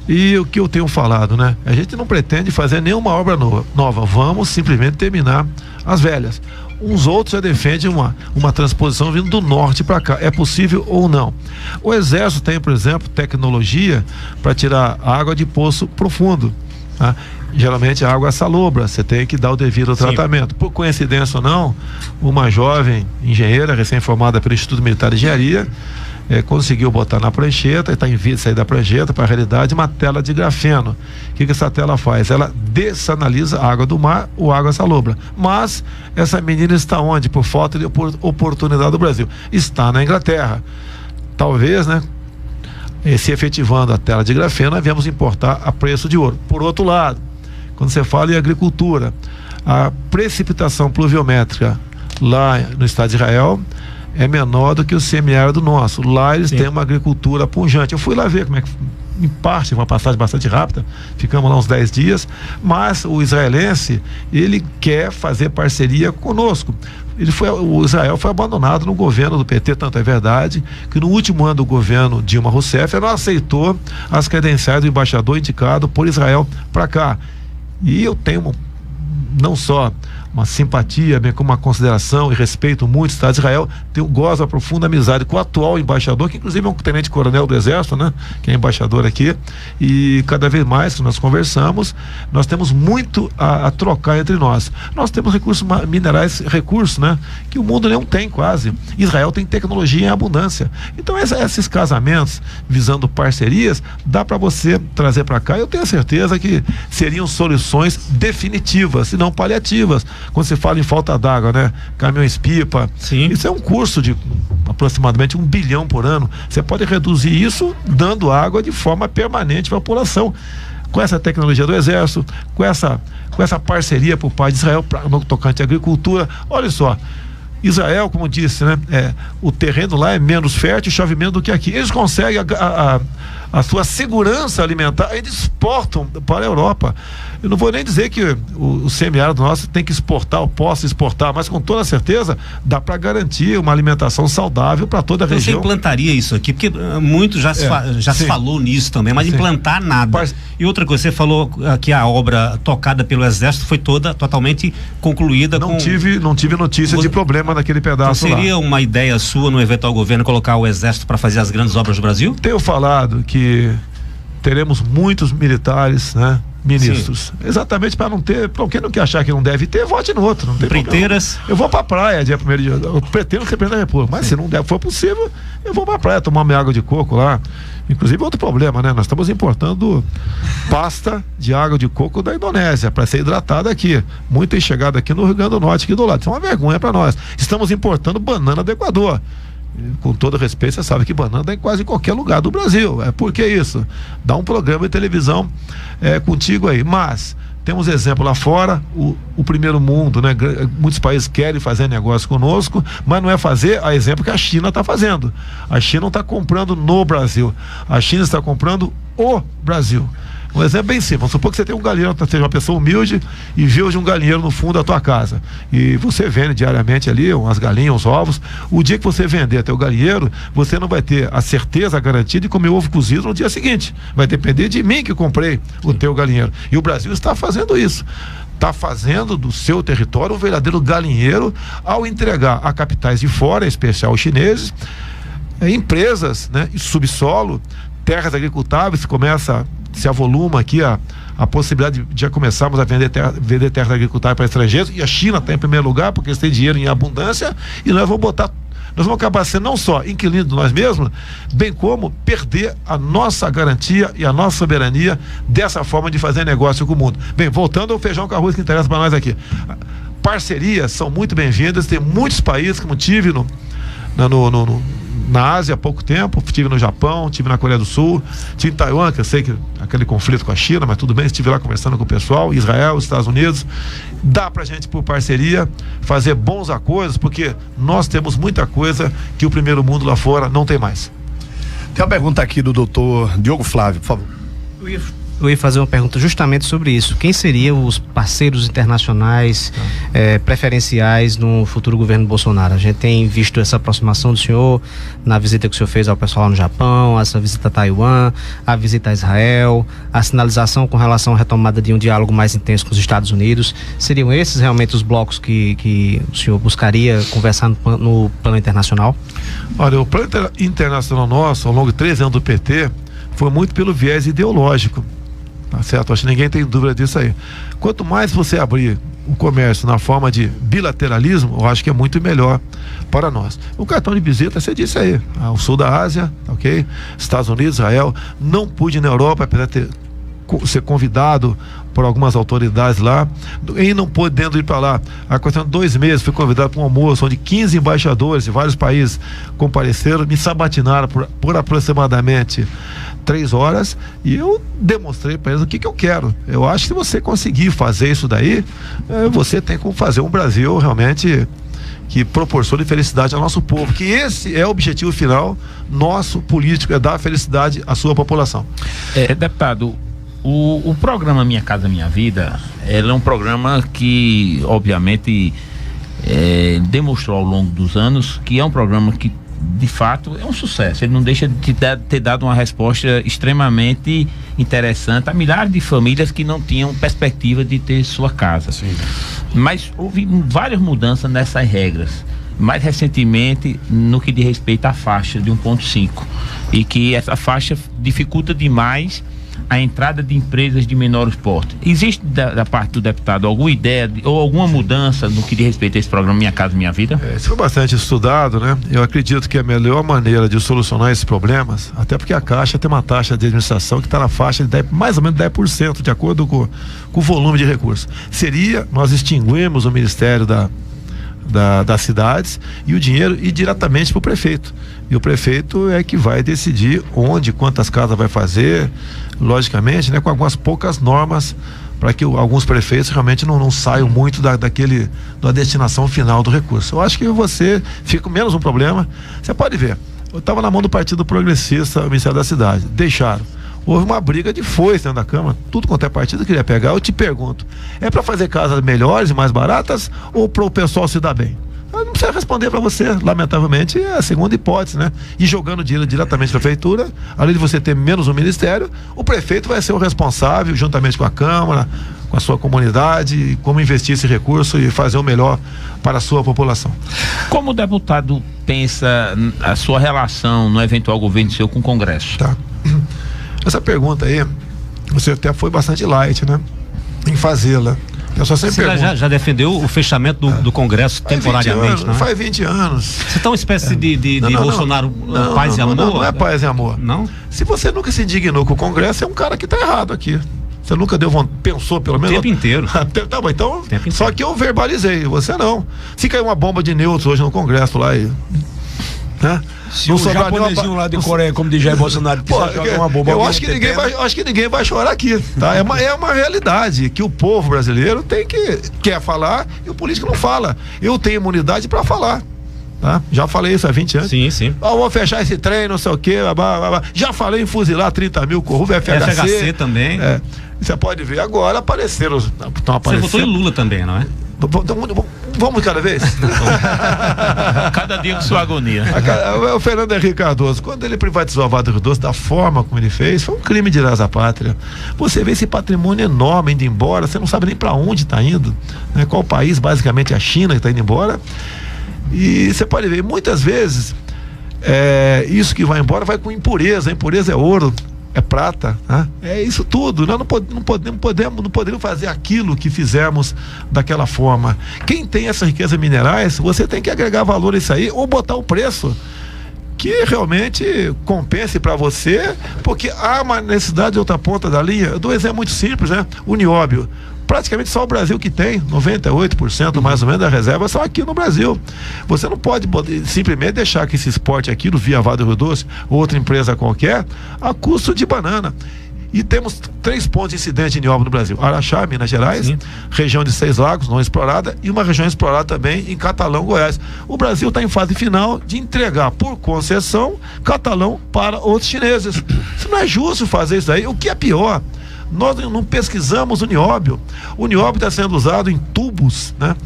E o que eu tenho falado, né? A gente não pretende fazer nenhuma obra nova, vamos simplesmente terminar as velhas. Uns outros já defendem uma transposição vindo do norte para cá. É possível ou não? O Exército tem, por exemplo, tecnologia para tirar água de poço profundo, tá? Geralmente a água é salobra, você tem que dar o devido tratamento. Por coincidência ou não, uma jovem engenheira recém-formada pelo Instituto Militar de Engenharia conseguiu botar na prancheta, está em via de sair da prancheta para a realidade, uma tela de grafeno. O que essa tela faz? Ela dessanaliza a água do mar ou água salobra. Mas essa menina está onde? Por falta de oportunidade do Brasil. Está na Inglaterra. Talvez, né? Se efetivando a tela de grafeno, nós viemos importar a preço de ouro. Por outro lado, quando você fala em agricultura, a precipitação pluviométrica lá no estado de Israel é menor do que o semiárido nosso. Lá eles têm uma agricultura pujante. Eu fui lá ver como é que, em parte, uma passagem bastante rápida, ficamos lá uns 10 dias, mas o israelense, ele quer fazer parceria conosco. O Israel foi abandonado no governo do PT, tanto é verdade que no último ano do governo Dilma Rousseff, ela aceitou as credenciais do embaixador indicado por Israel para cá. E eu tenho não só uma simpatia, bem como uma consideração e respeito muito o Estado de Israel, gozo uma profunda amizade com o atual embaixador, que inclusive é um tenente-coronel do Exército, né? Que é embaixador aqui, e cada vez mais que nós conversamos, nós temos muito a trocar entre nós. Nós temos recursos minerais, né? Que o mundo não tem quase. Israel tem tecnologia em abundância. Então esses casamentos visando parcerias, dá para você trazer para cá. Eu tenho certeza que seriam soluções definitivas, se não paliativas. Quando você fala em falta d'água, né? Caminhões-pipa. Isso é um custo de aproximadamente 1 bilhão por ano. Você pode reduzir isso dando água de forma permanente para a população. Com essa tecnologia do Exército, com essa parceria por parte de Israel no tocante à agricultura. Olha só, Israel, como disse, né? O terreno lá é menos fértil, chove menos do que aqui. Eles conseguem a sua segurança alimentar, eles exportam para a Europa. Eu não vou nem dizer que o semiárido nosso tem que exportar ou possa exportar, mas com toda certeza dá para garantir uma alimentação saudável para toda a região. Você implantaria isso aqui? Porque muito já se falou nisso também, mas implantar nada. E outra coisa, você falou que a obra tocada pelo Exército foi totalmente concluída. Não tive notícia de problema naquele pedaço então seria lá. Uma ideia sua no eventual governo colocar o Exército para fazer as grandes obras do Brasil? Tenho falado que teremos muitos militares, né? Ministros. Sim. Exatamente para não ter, para quem não quer achar que não deve ter, vote no outro. Não tem Empreiteiras. Eu vou para a praia dia 1º de janeiro. Eu pretendo ser presidente da República, mas se não for possível, eu vou para a praia tomar minha água de coco lá. Inclusive outro problema, né? Nós estamos importando pasta de água de coco da Indonésia para ser hidratada aqui. Muito tem chegado aqui no Rio Grande do Norte, aqui do lado. Isso é uma vergonha para nós. Estamos importando banana do Equador. Com todo respeito, você sabe que banana dá em quase qualquer lugar do Brasil. Por que isso? Dá um programa de televisão contigo aí. Mas temos exemplo lá fora, o primeiro mundo, né? Muitos países querem fazer negócio conosco, mas não é fazer a exemplo que a China está fazendo. A China não está comprando no Brasil, a China está comprando o Brasil. Um exemplo bem simples. Vamos supor que você tem um galinheiro, seja uma pessoa humilde e vê hoje um galinheiro no fundo da tua casa. E você vende diariamente ali umas galinhas, uns ovos. O dia que você vender teu galinheiro, você não vai ter a certeza, a garantia de comer ovo cozido no dia seguinte. Vai depender de mim que comprei o teu galinheiro. E o Brasil está fazendo isso. Está fazendo do seu território um verdadeiro galinheiro ao entregar a capitais de fora, em especial os chineses, empresas, né, subsolo, terras agricultáveis, se avoluma aqui a possibilidade de já começarmos a vender terras agricultáveis para estrangeiros, e a China está em primeiro lugar porque eles têm dinheiro em abundância, e nós vamos acabar sendo não só inquilinos de nós mesmos, bem como perder a nossa garantia e a nossa soberania dessa forma de fazer negócio com o mundo. Bem, voltando ao feijão com arroz que interessa para nós aqui. Parcerias são muito bem-vindas, tem muitos países, como tive na Ásia há pouco tempo, estive no Japão, estive na Coreia do Sul, estive em Taiwan, que eu sei que aquele conflito com a China, mas tudo bem, estive lá conversando com o pessoal, Israel, Estados Unidos. Dá pra gente, por parceria, fazer bons acordos, porque nós temos muita coisa que o primeiro mundo lá fora não tem mais. Tem uma pergunta aqui do doutor Diogo Flávio, por favor. Eu ia fazer uma pergunta justamente sobre isso. Quem seriam os parceiros internacionais preferenciais no futuro governo Bolsonaro? A gente tem visto essa aproximação do senhor na visita que o senhor fez ao pessoal lá no Japão, essa visita a Taiwan, a visita a Israel, a sinalização com relação à retomada de um diálogo mais intenso com os Estados Unidos. Seriam esses realmente os blocos que o senhor buscaria conversar no plano internacional? Olha, o plano internacional nosso, ao longo de 13 anos do PT, foi muito pelo viés ideológico. Tá certo? Acho que ninguém tem dúvida disso aí. Quanto mais você abrir o comércio na forma de bilateralismo, eu acho que é muito melhor para nós. O cartão de visita, você disse aí, o sul da Ásia, ok? Estados Unidos, Israel. Não pude ir na Europa, apesar de ser convidado por algumas autoridades lá, e não podendo ir para lá. A questão de 2 meses, fui convidado para um almoço onde 15 embaixadores de vários países compareceram, me sabatinaram por aproximadamente 3 horas, e eu demonstrei para eles o que eu quero. Eu acho que se você conseguir fazer isso daí, você tem como fazer um Brasil realmente que proporcione felicidade ao nosso povo, que esse é o objetivo final nosso político, é dar felicidade à sua população. Deputado, o programa Minha Casa Minha Vida, ele é um programa que obviamente demonstrou ao longo dos anos que é um programa que de fato é um sucesso. Ele não deixa de ter dado uma resposta extremamente interessante a milhares de famílias que não tinham perspectiva de ter sua casa. Sim. Mas houve várias mudanças nessas regras, mais recentemente no que diz respeito à faixa de 1,5, e que essa faixa dificulta demais a entrada de empresas de menor porte. Existe da parte do deputado alguma ideia ou alguma mudança no que diz respeito a esse programa Minha Casa Minha Vida? Isso foi bastante estudado, né? Eu acredito que a melhor maneira de solucionar esses problemas, até porque a Caixa tem uma taxa de administração que está na faixa de mais ou menos 10%, de acordo com o volume de recursos, seria nós extinguirmos o Ministério das cidades e o dinheiro ir diretamente para o prefeito. E o prefeito é que vai decidir onde, quantas casas vai fazer, logicamente, né, com algumas poucas normas para que alguns prefeitos realmente não saiam muito da destinação final do recurso. Eu acho que você fica com menos um problema. Você pode ver, eu estava na mão do Partido Progressista, o Ministério da Cidade, deixaram. Houve uma briga de foice dentro da Câmara, tudo quanto é partido queria pegar. Eu te pergunto, é para fazer casas melhores e mais baratas ou para o pessoal se dar bem? Eu não precisa responder para você, lamentavelmente é a segunda hipótese, né? E jogando dinheiro diretamente para a prefeitura, além de você ter menos um ministério, o prefeito vai ser o responsável, juntamente com a Câmara, com a sua comunidade, como investir esse recurso e fazer o melhor para a sua população. Como o deputado pensa a sua relação no eventual governo seu com o Congresso? Tá. Essa pergunta aí, você até foi bastante light, né? Em fazê-la. Eu só sempre Você já defendeu o fechamento do Congresso temporariamente, não é? Faz 20 anos. Você está uma espécie de Bolsonaro paz e amor? Não é paz e amor. Não? Se você nunca se indignou com o Congresso, é um cara que está errado aqui. Você nunca pensou pelo menos? O tempo inteiro. Tá bom, então, só que eu verbalizei, você não. Se cair uma bomba de neutros hoje no Congresso lá e... né? Se não o japonesinho lá de Coreia, como diz Jair Bolsonaro, jogar uma bomba, eu acho que ninguém vai chorar aqui, tá? É uma realidade que o povo brasileiro quer falar e o político não fala. Eu tenho imunidade para falar. Tá? Já falei isso há 20 anos. Sim. Vou fechar esse trem, não sei o quê. Já falei em fuzilar 30 mil corruptos, FHC também. Você pode ver, agora apareceram. Estão aparecendo. Você votou em Lula também, não é? Vamos cada vez? Cada dia com sua agonia. O Fernando Henrique Cardoso, quando ele privatizou a Vale do Rio Doce da forma como ele fez, foi um crime de lesa pátria. Você vê esse patrimônio enorme indo embora, você não sabe nem para onde está indo, né? Qual país, basicamente a China, que está indo embora. E você pode ver, muitas vezes isso que vai embora vai com impureza. A impureza é ouro, é prata, né? É isso tudo. Nós não podemos fazer aquilo que fizemos daquela forma. Quem tem essa riqueza minerais, você tem que agregar valor a isso aí, ou botar o preço que realmente compense para você, porque há uma necessidade de outra ponta da linha. Eu dou um exemplo muito simples, né? O nióbio. Praticamente só o Brasil que tem 98% mais ou menos da reserva são aqui no Brasil. Você não pode simplesmente deixar que se exporte aquilo via Vale do Rio Doce ou outra empresa qualquer a custo de banana. E temos 3 pontos de incidente de nióbio no Brasil: Araxá, Minas Gerais, sim, região de 6 Lagos não explorada, e uma região explorada também em Catalão, Goiás. O Brasil está em fase final de entregar por concessão Catalão para outros chineses. Isso não é justo fazer isso aí. O que é pior, nós não pesquisamos o nióbio. O nióbio está sendo usado em tubos, né,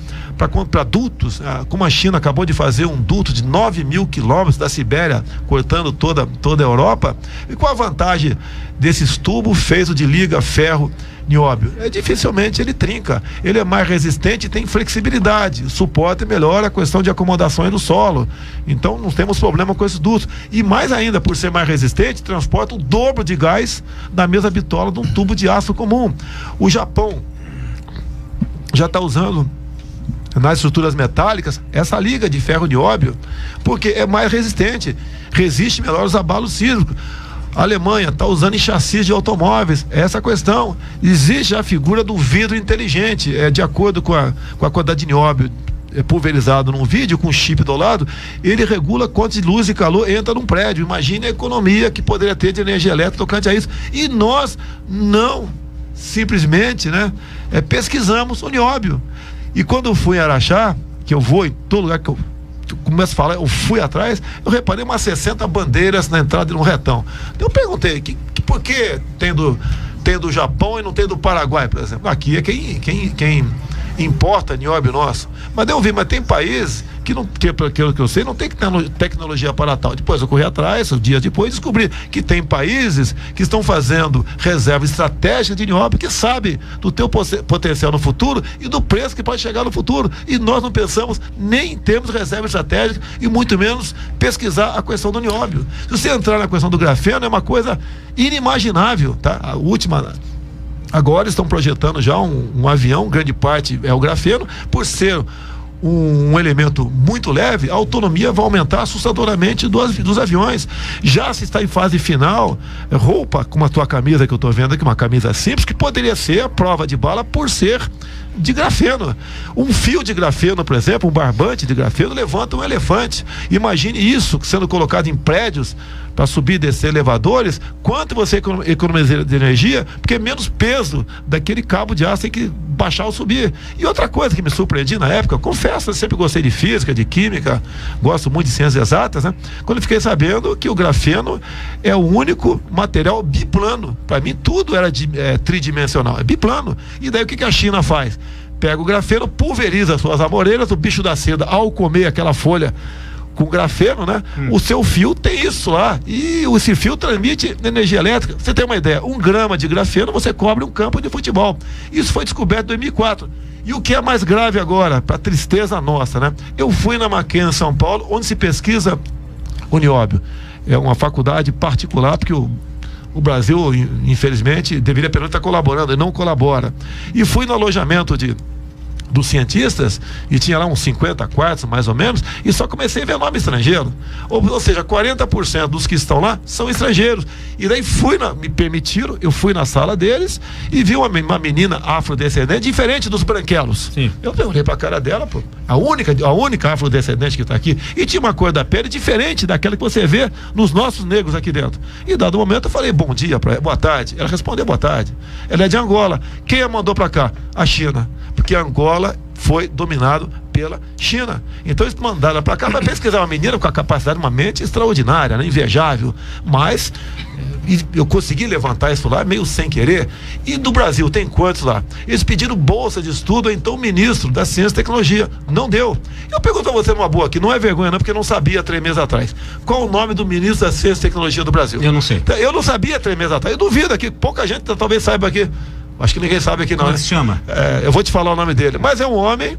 para dutos, como a China acabou de fazer um duto de 9 mil quilômetros da Sibéria, cortando toda a Europa. E qual a vantagem desses tubos feitos de liga, ferro, nióbio? Dificilmente ele trinca, ele é mais resistente e tem flexibilidade, suporta e melhora a questão de acomodações do solo. Então não temos problema com esses dutos. E mais ainda, por ser mais resistente, transporta o dobro de gás da mesma bitola de um tubo de aço comum. O Japão já está usando nas estruturas metálicas essa liga de ferro nióbio, porque é mais resistente, resiste melhor os abalos sísmicos. A Alemanha está usando em chassis de automóveis essa questão. Existe a figura do vidro inteligente, de acordo com a quantidade de nióbio pulverizado num vídeo com chip do lado, ele regula quanto de luz e calor entra num prédio. Imagine a economia que poderia ter de energia elétrica tocante a isso. E nós não simplesmente, né, pesquisamos o nióbio. E quando eu fui em Araxá, que eu vou em todo lugar que eu começo a falar, eu fui atrás, eu reparei umas 60 bandeiras na entrada de um retão. Então eu perguntei, por que tem do Japão e não tem do Paraguai, por exemplo? Aqui é quem importa nióbio nosso. Mas eu vi, mas tem países que não, pelo que eu sei, não tem tecnologia para tal. Depois eu corri atrás, dias depois, descobri que tem países que estão fazendo reserva estratégica de nióbio, que sabe do teu potencial no futuro e do preço que pode chegar no futuro. E nós não pensamos nem em termos de reserva estratégica e muito menos pesquisar a questão do nióbio. Se você entrar na questão do grafeno, é uma coisa inimaginável, tá? A última... Agora estão projetando já um avião, grande parte é o grafeno, por ser um elemento muito leve, a autonomia vai aumentar assustadoramente dos aviões. Já se está em fase final, roupa como a tua camisa que eu estou vendo aqui, uma camisa simples, que poderia ser a prova de bala por ser de grafeno. Um fio de grafeno, por exemplo, um barbante de grafeno levanta um elefante. Imagine isso sendo colocado em prédios para subir e descer elevadores, quanto você economiza de energia, porque menos peso daquele cabo de aço tem que baixar ou subir. E outra coisa que me surpreendi na época, confesso, eu sempre gostei de física, de química, gosto muito de ciências exatas, né? Quando eu fiquei sabendo que o grafeno é o único material biplano. Para mim tudo era tridimensional, é biplano. E daí o que a China faz? Pega o grafeno, pulveriza as suas amoreiras, o bicho da seda, ao comer aquela folha com grafeno, né? O seu fio tem isso lá, e esse fio transmite energia elétrica. Você tem uma ideia, 1 grama de grafeno você cobre um campo de futebol. Isso foi descoberto em 2004. E o que é mais grave agora, para tristeza nossa, né? Eu fui na Mackenzie, São Paulo, onde se pesquisa o nióbio. É uma faculdade particular, porque o Brasil, infelizmente, deveria pelo menos estar colaborando, e não colabora. E fui no alojamento dos cientistas, e tinha lá uns 50 quartos, mais ou menos, e só comecei a ver nome estrangeiro. Ou seja, 40% dos que estão lá são estrangeiros. E daí me permitiram, eu fui na sala deles e vi uma menina afrodescendente diferente dos branquelos. Sim. Eu olhei pra cara dela, pô, a única afrodescendente que está aqui, e tinha uma cor da pele diferente daquela que você vê nos nossos negros aqui dentro. E dado momento eu falei bom dia pra ela, boa tarde. Ela respondeu boa tarde. Ela é de Angola. Quem a mandou pra cá? A China. Porque Angola foi dominado pela China. Então eles mandaram para cá para pesquisar uma menina com a capacidade, uma mente extraordinária, né? Invejável, mas eu consegui levantar isso lá meio sem querer. E do Brasil tem quantos lá? Eles pediram bolsa de estudo, então o ministro da Ciência e Tecnologia não deu. Eu pergunto a você numa boa aqui, não é vergonha não, porque eu não sabia 3 meses atrás. Qual o nome do ministro da Ciência e Tecnologia do Brasil? Eu não sei. Eu não sabia 3 meses atrás. Eu duvido aqui, pouca gente talvez saiba aqui. Acho que ninguém sabe aqui não. Como se chama? Eu vou te falar o nome dele. Mas é um homem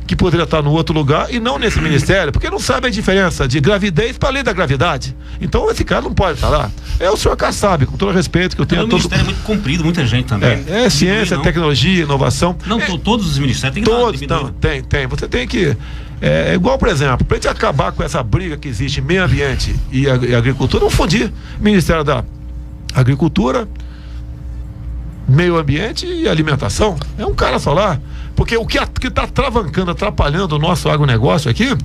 que poderia estar no outro lugar e não nesse ministério, porque não sabe a diferença de gravidez para além da gravidade. Então esse cara não pode estar lá. É o senhor Kassab, com todo o respeito que eu tenho a O todo... ministério é muito comprido, muita gente também. É ciência, tecnologia, inovação. Não, todos os ministérios têm que Todos, não, tem. Você tem que... É igual, por exemplo, para a gente acabar com essa briga que existe em meio ambiente e agricultura, não fundir Ministério da Agricultura, Meio Ambiente e Alimentação. É um cara só lá. Porque o que está travancando, atrapalhando o nosso agronegócio aqui,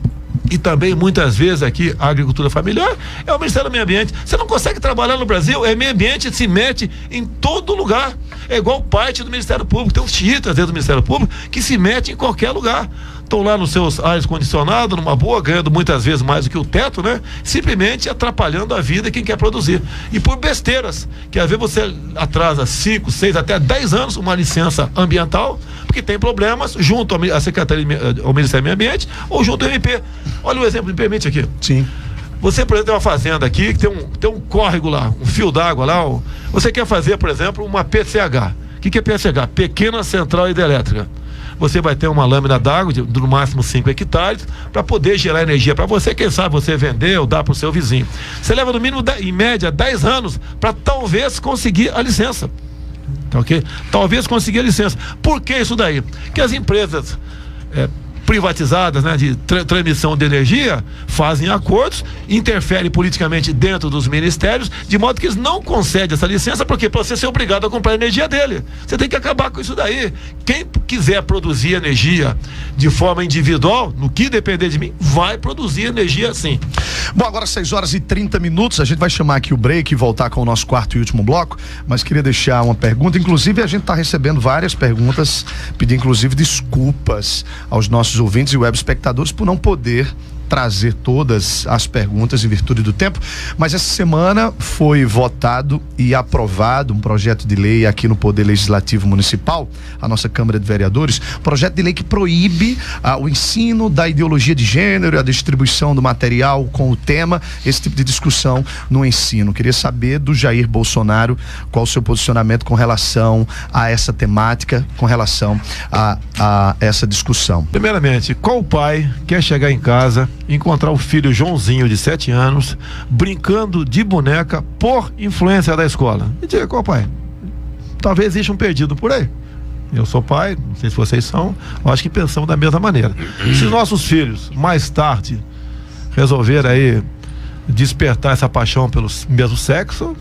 e também muitas vezes aqui a agricultura familiar, é o Ministério do Meio Ambiente. Você não consegue trabalhar no Brasil, meio ambiente se mete em todo lugar. É igual parte do Ministério Público. Tem uns xiitas dentro do Ministério Público que se metem em qualquer lugar. Estão lá nos seus ares condicionados, numa boa, ganhando muitas vezes mais do que o teto, né? Simplesmente atrapalhando a vida de quem quer produzir. E por besteiras, que às vezes você atrasa 5, 6, até 10 anos uma licença ambiental, porque tem problemas junto à Secretaria ao Ministério do Meio Ambiente ou junto ao MP. Olha o exemplo, me permite aqui. Sim. Você, por exemplo, tem uma fazenda aqui que tem um córrego lá, um fio d'água lá. Você quer fazer, por exemplo, uma PCH. O que é PCH? Pequena Central Hidrelétrica. Você vai ter uma lâmina d'água de no máximo 5 hectares para poder gerar energia para você, quem sabe você vender ou dar para o seu vizinho. Você leva no mínimo, em média, 10 anos para talvez conseguir a licença. Tá ok? Talvez conseguir a licença. Por que isso daí? Porque as empresas privatizadas, né, de transmissão de energia, fazem acordos, interferem politicamente dentro dos ministérios, de modo que eles não concedem essa licença, porque para você ser obrigado a comprar a energia dele. Você tem que acabar com isso daí. Quem quiser produzir energia de forma individual, no que depender de mim, vai produzir energia sim. Bom, agora 6h30, a gente vai chamar aqui o break e voltar com o nosso quarto e último bloco, mas queria deixar uma pergunta, inclusive a gente está recebendo várias perguntas, pedir inclusive desculpas aos nossos ouvintes e web espectadores por não poder trazer todas as perguntas em virtude do tempo, mas essa semana foi votado e aprovado um projeto de lei aqui no Poder Legislativo Municipal, a nossa Câmara de Vereadores, projeto de lei que proíbe o ensino da ideologia de gênero, a distribuição do material com o tema, esse tipo de discussão no ensino. Queria saber do Jair Bolsonaro qual o seu posicionamento com relação a essa temática, com relação a essa discussão. Primeiramente, qual pai quer chegar em casa, encontrar o filho Joãozinho de 7 anos brincando de boneca por influência da escola? E diga, qual pai? Talvez exista um perdido por aí. Eu sou pai, não sei se vocês são, eu acho que pensamos da mesma maneira. Se nossos filhos mais tarde resolverem aí despertar essa paixão pelo mesmo sexo,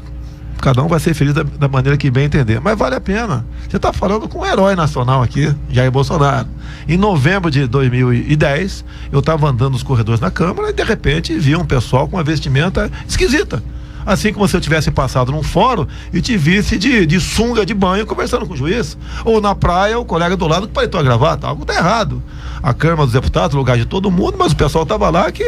cada um vai ser feliz da maneira que bem entender. Mas vale a pena. Você está falando com um herói nacional aqui, Jair Bolsonaro. Em novembro de 2010, eu estava andando nos corredores da Câmara e de repente vi um pessoal com uma vestimenta esquisita. Assim como se eu tivesse passado num fórum e te visse de sunga de banho conversando com o juiz. Ou na praia, o colega do lado que paretou a gravata. Algo tá errado. A Câmara dos Deputados, lugar de todo mundo, mas o pessoal estava lá que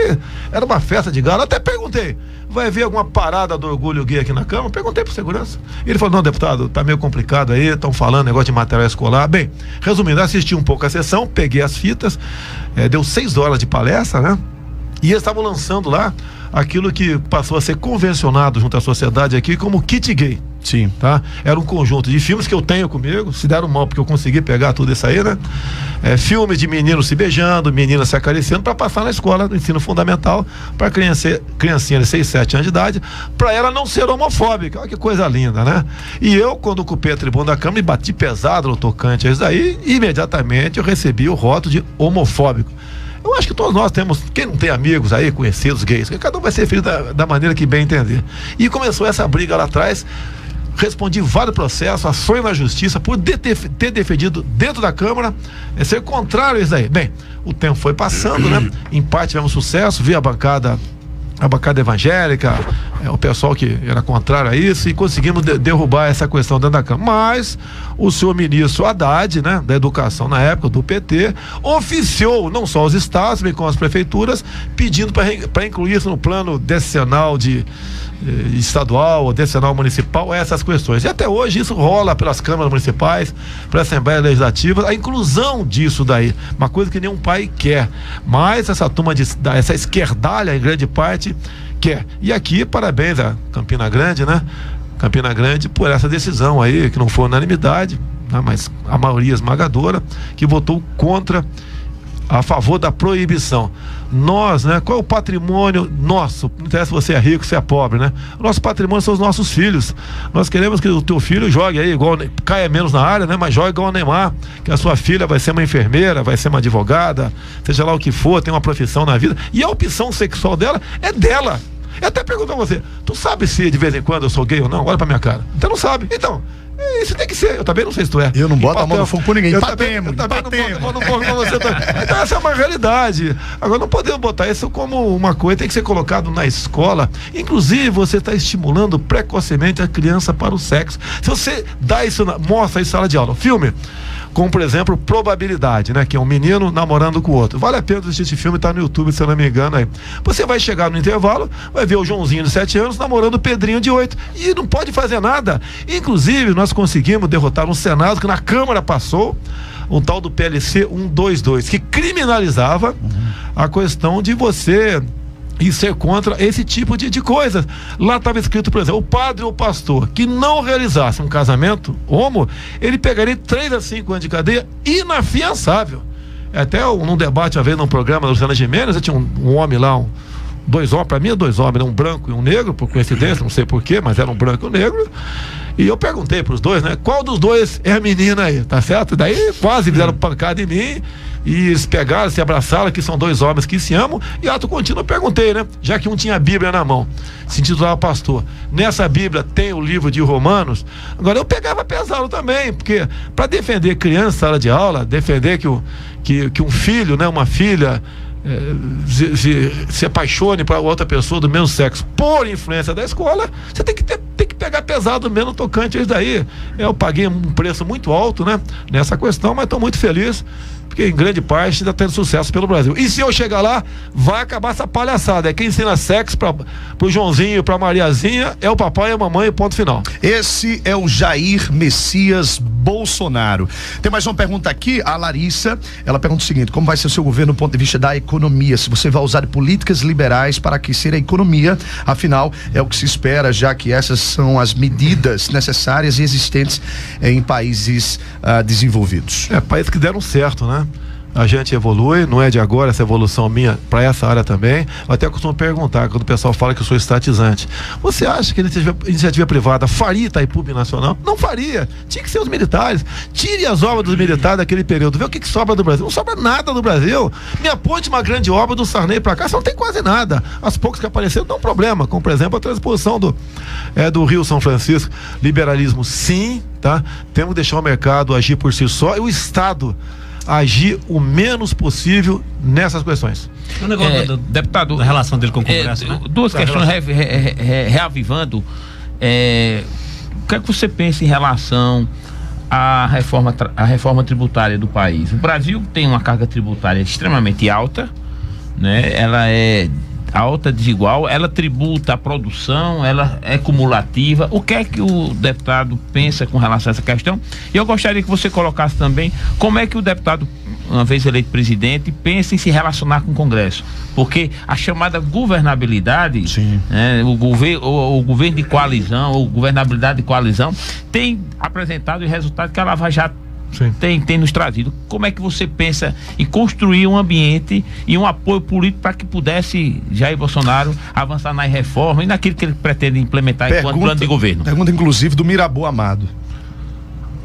era uma festa de gala. Até perguntei, vai haver alguma parada do orgulho gay aqui na Câmara? Perguntei pro segurança. Ele falou, não, deputado, tá meio complicado aí, estão falando negócio de material escolar. Bem, resumindo, assisti um pouco a sessão, peguei as fitas, deu 6 horas de palestra, né? E eles estavam lançando lá aquilo que passou a ser convencionado junto à sociedade aqui como kit gay. Sim. Tá? Era um conjunto de filmes que eu tenho comigo, se deram mal porque eu consegui pegar tudo isso aí, né? Filmes de meninos se beijando, meninas se acariciando para passar na escola do ensino fundamental para criancinha de 6, 7 anos de idade, para ela não ser homofóbica. Olha que coisa linda, né? E eu, quando ocupei a tribuna da Câmara e bati pesado no tocante a isso daí, imediatamente eu recebi o rótulo de homofóbico. Eu acho que todos nós temos, quem não tem amigos aí, conhecidos gays, cada um vai ser feliz da maneira que bem entender. E começou essa briga lá atrás, respondi vários processos, ações na justiça, por ter defendido dentro da Câmara, ser contrário a isso daí. Bem, o tempo foi passando, né? Em parte tivemos sucesso, vi a bancada a bancada evangélica, o pessoal que era contrário a isso, e conseguimos derrubar essa questão dentro da Câmara. Mas o senhor ministro Haddad, né, da Educação na época, do PT, oficiou não só os estados, bem como as prefeituras, pedindo para incluir isso no plano decenal estadual ou decenal municipal, essas questões. E até hoje isso rola pelas câmaras municipais, pela Assembleia Legislativa, a inclusão disso daí, uma coisa que nenhum pai quer, mas essa turma essa esquerdalha em grande parte quer. E aqui, parabéns a Campina Grande, né? Campina Grande por essa decisão aí, que não foi unanimidade, né? Mas a maioria esmagadora que votou a favor da proibição. Nós, né? Qual é o patrimônio nosso? Não interessa se você é rico, se é pobre, né? O nosso patrimônio são os nossos filhos. Nós queremos que o teu filho jogue aí igual, caia menos na área, né? Mas jogue igual o Neymar, que a sua filha vai ser uma enfermeira, vai ser uma advogada, seja lá o que for, tem uma profissão na vida. E a opção sexual dela é dela. Eu até pergunto a você, tu sabe se de vez em quando eu sou gay ou não? Olha pra minha cara. Então não sabe. Então, isso tem que ser. Eu também não sei se tu é. Eu não boto a mão no fogo por ninguém. Eu também não boto com você também. Então essa é uma realidade. Agora não podemos botar isso como uma coisa, tem que ser colocado na escola. Inclusive, você está estimulando precocemente a criança para o sexo. Se você dá isso, mostra isso em sala de aula. Filme, como por exemplo, Probabilidade, né? Que é um menino namorando com o outro. Vale a pena assistir esse filme, tá no YouTube, se eu não me engano aí. Você vai chegar no intervalo, vai ver o Joãozinho de 7 anos namorando o Pedrinho de 8. E não pode fazer nada. Inclusive, nós conseguimos derrotar no Senado, que na Câmara passou, um tal do PLC 122, que criminalizava a questão de você e ser contra esse tipo de coisas. Lá estava escrito, por exemplo, o padre ou o pastor que não realizasse um casamento homo, ele pegaria 3 a 5 anos de cadeia inafiançável. Até num debate uma vez num programa da Luciana Gimenez, tinha um homem lá, 2 homens, para mim é 2 homens, um branco e um negro, por coincidência, não sei porquê, mas era um branco e um negro. E eu perguntei pros dois, né? Qual dos dois é a menina aí, tá certo? Daí quase fizeram pancada em mim. E eles pegaram, se abraçaram, que são 2 homens que se amam. E ato contínuo eu perguntei, né? Já que um tinha a Bíblia na mão, se intitulava pastor. Nessa Bíblia tem o livro de Romanos. Agora eu pegava pesado também, porque para defender criança em sala de aula, defender que um filho, né, uma filha se apaixone para outra pessoa do mesmo sexo por influência da escola, você tem que pegar pesado mesmo tocante a isso daí. Eu paguei um preço muito alto, né, nessa questão, mas estou muito feliz porque em grande parte está tendo sucesso pelo Brasil. E se eu chegar lá, vai acabar essa palhaçada. Quem ensina sexo pro Joãozinho, pra Mariazinha, é o papai e a mamãe, ponto final. Esse é o Jair Messias Bolsonaro. Tem mais uma pergunta aqui, a Larissa, ela pergunta o seguinte: como vai ser o seu governo do ponto de vista da economia? Se você vai usar políticas liberais para aquecer a economia, afinal, é o que se espera, já que essas são as medidas necessárias e existentes em países desenvolvidos. Países que deram certo, né? A gente evolui, não é de agora essa evolução minha para essa área também. Eu até costumo perguntar, quando o pessoal fala que eu sou estatizante, você acha que a iniciativa privada faria Itaipu Binacional? Não faria, tinha que ser os militares. Tire as obras dos militares daquele período, vê o que sobra do Brasil. Não sobra nada do Brasil. Me aponte uma grande obra do Sarney para cá, você não tem quase nada. As poucas que apareceram não problema, como por exemplo a transposição do Rio São Francisco. Liberalismo sim, tá? Temos que deixar o mercado agir por si só e o Estado agir o menos possível nessas questões. O negócio deputado, da relação dele com o Congresso, né? 2 questões reavivando. O que é que você pensa em relação à reforma tributária do país? O Brasil tem uma carga tributária extremamente alta, né? Ela é alta, desigual, ela tributa a produção, ela é cumulativa. O que é que o deputado pensa com relação a essa questão? E eu gostaria que você colocasse também como é que o deputado, uma vez eleito presidente, pensa em se relacionar com o Congresso, porque a chamada governabilidade, o governo de coalizão, ou governabilidade de coalizão, tem apresentado o resultado que a Lava Jato tem nos trazido. Como é que você pensa em construir um ambiente e um apoio político para que pudesse Jair Bolsonaro avançar na reforma e naquilo que ele pretende implementar enquanto plano de governo? Pergunta inclusive do Mirabu Amado.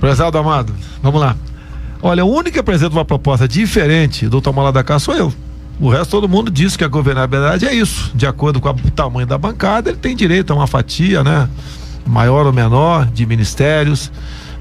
Prezado Amado, vamos lá. Olha, o único que apresenta uma proposta diferente do Tomar lá da cá sou eu. O resto todo mundo diz que a governabilidade é isso. De acordo com o tamanho da bancada, ele tem direito a uma fatia, né, maior ou menor, de ministérios.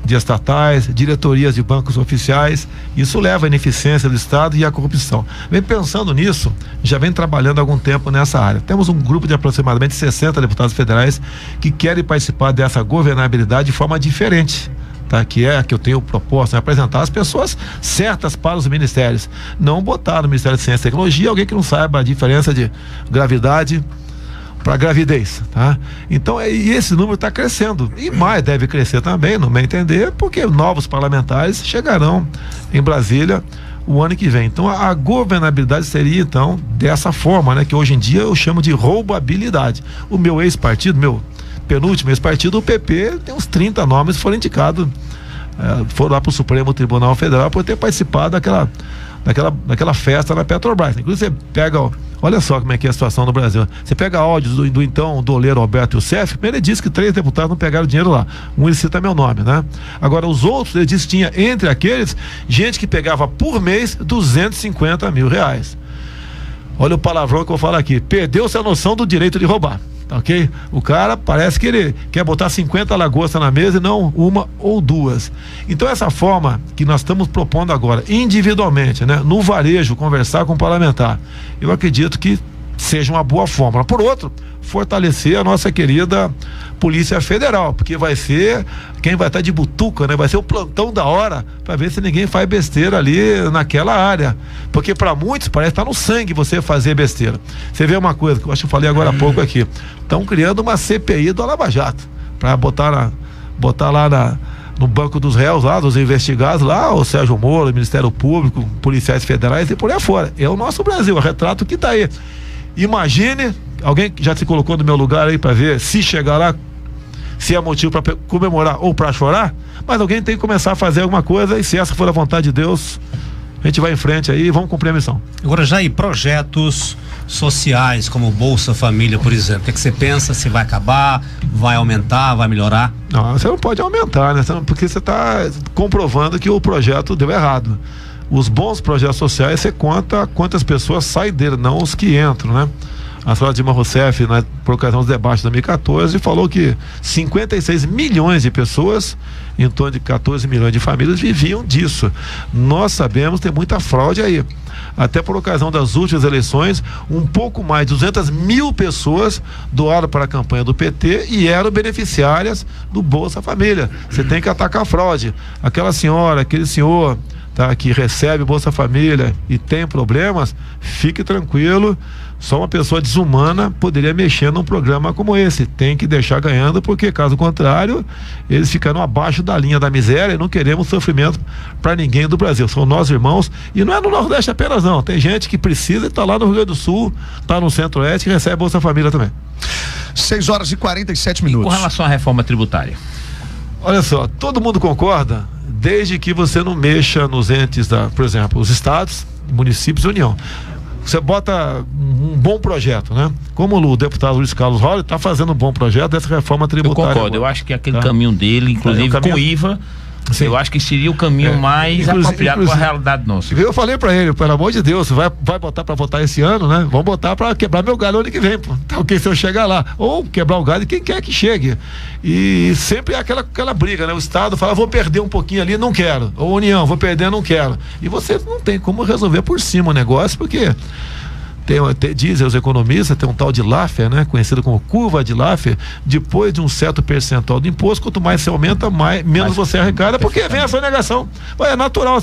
de estatais, diretorias de bancos oficiais. Isso leva à ineficiência do Estado e à corrupção. Vem pensando nisso, já vem trabalhando há algum tempo nessa área. Temos um grupo de aproximadamente 60 deputados federais que querem participar dessa governabilidade de forma diferente, tá? Que é a que eu tenho proposto, apresentar as pessoas certas para os ministérios, não botar no Ministério de Ciência e Tecnologia alguém que não saiba a diferença de gravidade para gravidez, tá? Então, e esse número está crescendo, e mais deve crescer também, no meu entender, porque novos parlamentares chegarão em Brasília o ano que vem. Então, a governabilidade seria, então, dessa forma, né? Que hoje em dia eu chamo de roubabilidade. O meu ex-partido, meu penúltimo ex-partido, o PP, tem uns 30 nomes que foram indicados, foram lá para o Supremo Tribunal Federal por ter participado daquela festa na Petrobras. Inclusive, você pega, olha só como é que é a situação no Brasil. Você pega áudios do então doleiro Alberto Youssef, primeiro ele disse que 3 deputados não pegaram dinheiro lá. Um, ele cita meu nome, né? Agora, os outros, ele disse que tinha entre aqueles gente que pegava por mês 250 mil reais. Olha o palavrão que eu vou falar aqui. Perdeu-se a noção do direito de roubar. Ok? O cara parece que ele quer botar 50 lagostas na mesa e não uma ou duas. Então, essa forma que nós estamos propondo agora, individualmente, né, no varejo, conversar com o parlamentar, eu acredito que seja uma boa fórmula. Por outro, fortalecer a nossa querida Polícia Federal, porque vai ser quem vai estar de butuca, né? Vai ser o plantão da hora para ver se ninguém faz besteira ali naquela área, porque para muitos parece que tá no sangue você fazer besteira. Você vê uma coisa que eu acho que eu falei agora há pouco aqui, estão criando uma CPI do Lava Jato para botar lá no banco dos réus lá, dos investigados lá, o Sérgio Moro, o Ministério Público, policiais federais e por aí afora. É o nosso Brasil, é o retrato que tá aí. Imagine, alguém já se colocou no meu lugar aí para ver se chegar lá, se é motivo para comemorar ou para chorar, mas alguém tem que começar a fazer alguma coisa, e se essa for a vontade de Deus, a gente vai em frente aí e vamos cumprir a missão. Agora, Jair, projetos sociais como Bolsa Família, por exemplo, o que você pensa? Se vai acabar, vai aumentar, vai melhorar? Não, você não pode aumentar, né? Porque você está comprovando que o projeto deu errado. Os bons projetos sociais, você conta quantas pessoas saem dele, não os que entram, né? A senhora Dilma Rousseff, por ocasião dos debates de 2014, falou que 56 milhões de pessoas, em torno de 14 milhões de famílias, viviam disso. Nós sabemos que tem muita fraude aí. Até por ocasião das últimas eleições, um pouco mais de 200 mil pessoas doaram para a campanha do PT e eram beneficiárias do Bolsa Família. Você tem que atacar a fraude. Aquela senhora, aquele senhor, tá, que recebe Bolsa Família e tem problemas, fique tranquilo, só uma pessoa desumana poderia mexer num programa como esse. Tem que deixar ganhando, porque caso contrário, eles ficaram abaixo da linha da miséria, e não queremos sofrimento para ninguém do Brasil. São nossos irmãos, e não é no Nordeste apenas não, tem gente que precisa e está lá no Rio Grande do Sul, está no Centro-Oeste e recebe Bolsa Família também. 6h47. E com relação à reforma tributária? Olha só, todo mundo concorda, desde que você não mexa nos entes por exemplo, os estados, municípios e União. Você bota um bom projeto, né? Como o deputado Luiz Carlos Rolle está fazendo um bom projeto dessa reforma tributária. Eu concordo, eu acho que aquele caminho dele, inclusive com IVA, sim, eu acho que seria o caminho mais apropriado com a realidade nossa. Eu falei para ele, pelo amor de Deus, vai botar para votar esse ano, né? Vamos botar para quebrar meu galho ano que vem, pô. Tá, ok, se eu chegar lá, ou quebrar o galho de quem quer que chegue. E sempre é aquela briga, né? O Estado fala, vou perder um pouquinho ali, não quero. Ou União, vou perder, não quero. E você não tem como resolver por cima o negócio, porque dizem os economistas, tem um tal de Laffer, né, conhecido como curva de Laffer. Depois de um certo percentual de imposto, quanto mais você aumenta, menos você arrecada, porque vem a sonegação. É natural,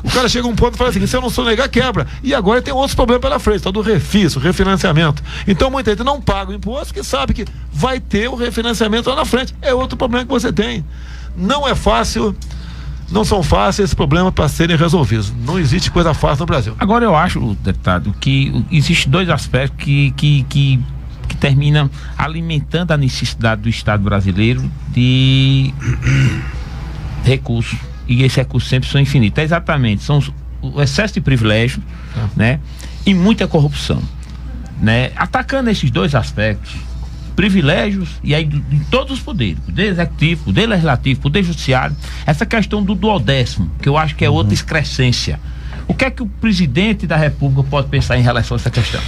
o cara chega a um ponto e fala assim, se eu não sonegar, quebra. E agora tem outros problemas pela frente, tal do refis, o refinanciamento. Então muita gente não paga o imposto, porque sabe que vai ter o refinanciamento lá na frente. É outro problema que você tem. Não é fácil. Não são fáceis esses problemas para serem resolvidos. Não existe coisa fácil no Brasil. Agora eu acho, deputado, que existem dois aspectos que terminam alimentando a necessidade do Estado brasileiro de recursos. E esses recursos sempre são infinitos. Exatamente, são o excesso de privilégio, né? E muita corrupção, né? Atacando esses dois aspectos, privilégios, e aí em todos os poderes, poder executivo, poder legislativo, poder judiciário, essa questão do duodécimo, que eu acho que é outra excrescência. O que é que o presidente da República pode pensar em relação a essa questão?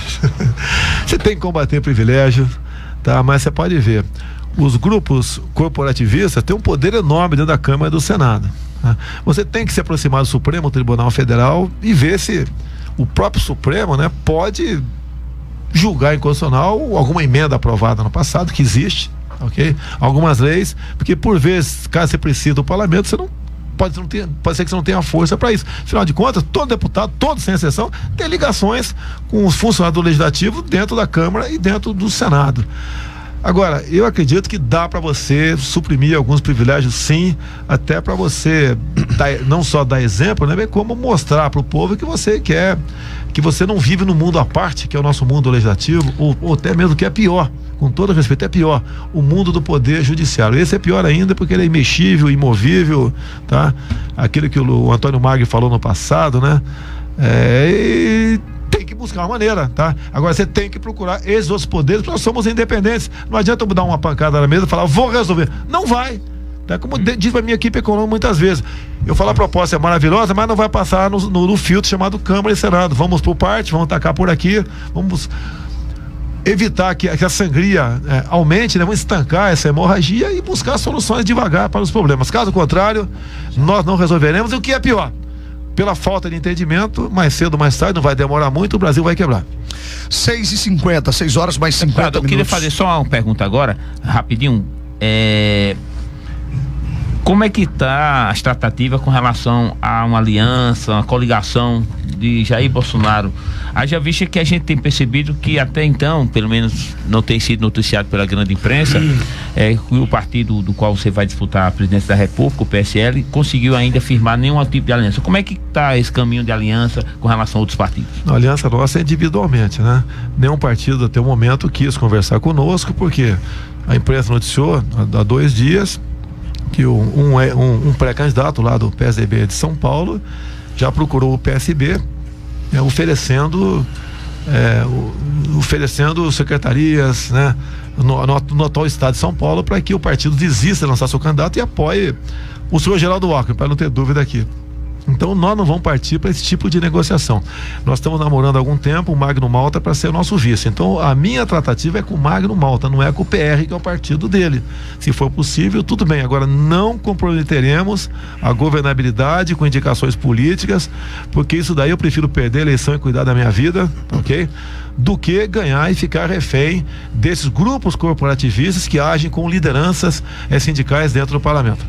Você tem que combater privilégio, tá? Mas você pode ver, os grupos corporativistas têm um poder enorme dentro da Câmara e do Senado. Né? Você tem que se aproximar do Supremo Tribunal Federal e ver se o próprio Supremo, né, pode julgar inconstitucional alguma emenda aprovada no passado, que existe, ok? Algumas leis, porque por vezes, caso você precise do parlamento, você não pode ser que você não tenha força para isso. Afinal de contas, todo deputado, todo sem exceção, tem ligações com os funcionários do Legislativo dentro da Câmara e dentro do Senado. Agora, eu acredito que dá para você suprimir alguns privilégios, sim, até para você não só dar exemplo, né, bem como mostrar para o povo que você quer, que você não vive no mundo à parte, que é o nosso mundo legislativo, ou até mesmo que é pior, com todo respeito, é pior, o mundo do poder judiciário. Esse é pior ainda porque ele é imexível, imovível, tá? Aquilo que o Antônio Magri falou no passado, né? E tem que buscar uma maneira, tá? Agora você tem que procurar esses outros poderes, porque nós somos independentes. Não adianta eu dar uma pancada na mesa e falar, vou resolver. Não vai. Tá? Como diz a minha equipe econômica muitas vezes. Eu falo, a proposta é maravilhosa, mas não vai passar no filtro chamado Câmara e Senado. Vamos por parte, vamos tacar por aqui, vamos evitar que a sangria aumente, né? Vamos estancar essa hemorragia e buscar soluções devagar para os problemas. Caso contrário, nós não resolveremos. E o que é pior? Pela falta de entendimento, mais cedo ou mais tarde, não vai demorar muito, o Brasil vai quebrar. 6h50, 6 horas mais 50 minutos. Eu queria fazer só uma pergunta agora, rapidinho. Como é que está as tratativas com relação a uma aliança, uma coligação de Jair Bolsonaro? Haja vista que a gente tem percebido que até então, pelo menos não tem sido noticiado pela grande imprensa, o partido do qual você vai disputar a presidência da República, o PSL, conseguiu ainda firmar nenhum tipo de aliança. Como é que está esse caminho de aliança com relação a outros partidos? A aliança nossa é individualmente, né? Nenhum partido até o momento quis conversar conosco, porque a imprensa noticiou há 2 dias que um pré-candidato lá do PSDB de São Paulo já procurou o PSB, oferecendo secretarias, né, no atual estado de São Paulo, para que o partido desista de lançar seu candidato e apoie o senhor Geraldo Alckmin, para não ter dúvida aqui. Então nós não vamos partir para esse tipo de negociação. Nós estamos namorando há algum tempo o Magno Malta para ser o nosso vice. Então a minha tratativa é com o Magno Malta, não é com o PR, que é o partido dele. Se for possível, tudo bem. Agora não comprometeremos a governabilidade com indicações políticas, porque isso daí eu prefiro perder a eleição e cuidar da minha vida, ok? Do que ganhar e ficar refém desses grupos corporativistas que agem com lideranças sindicais dentro do parlamento.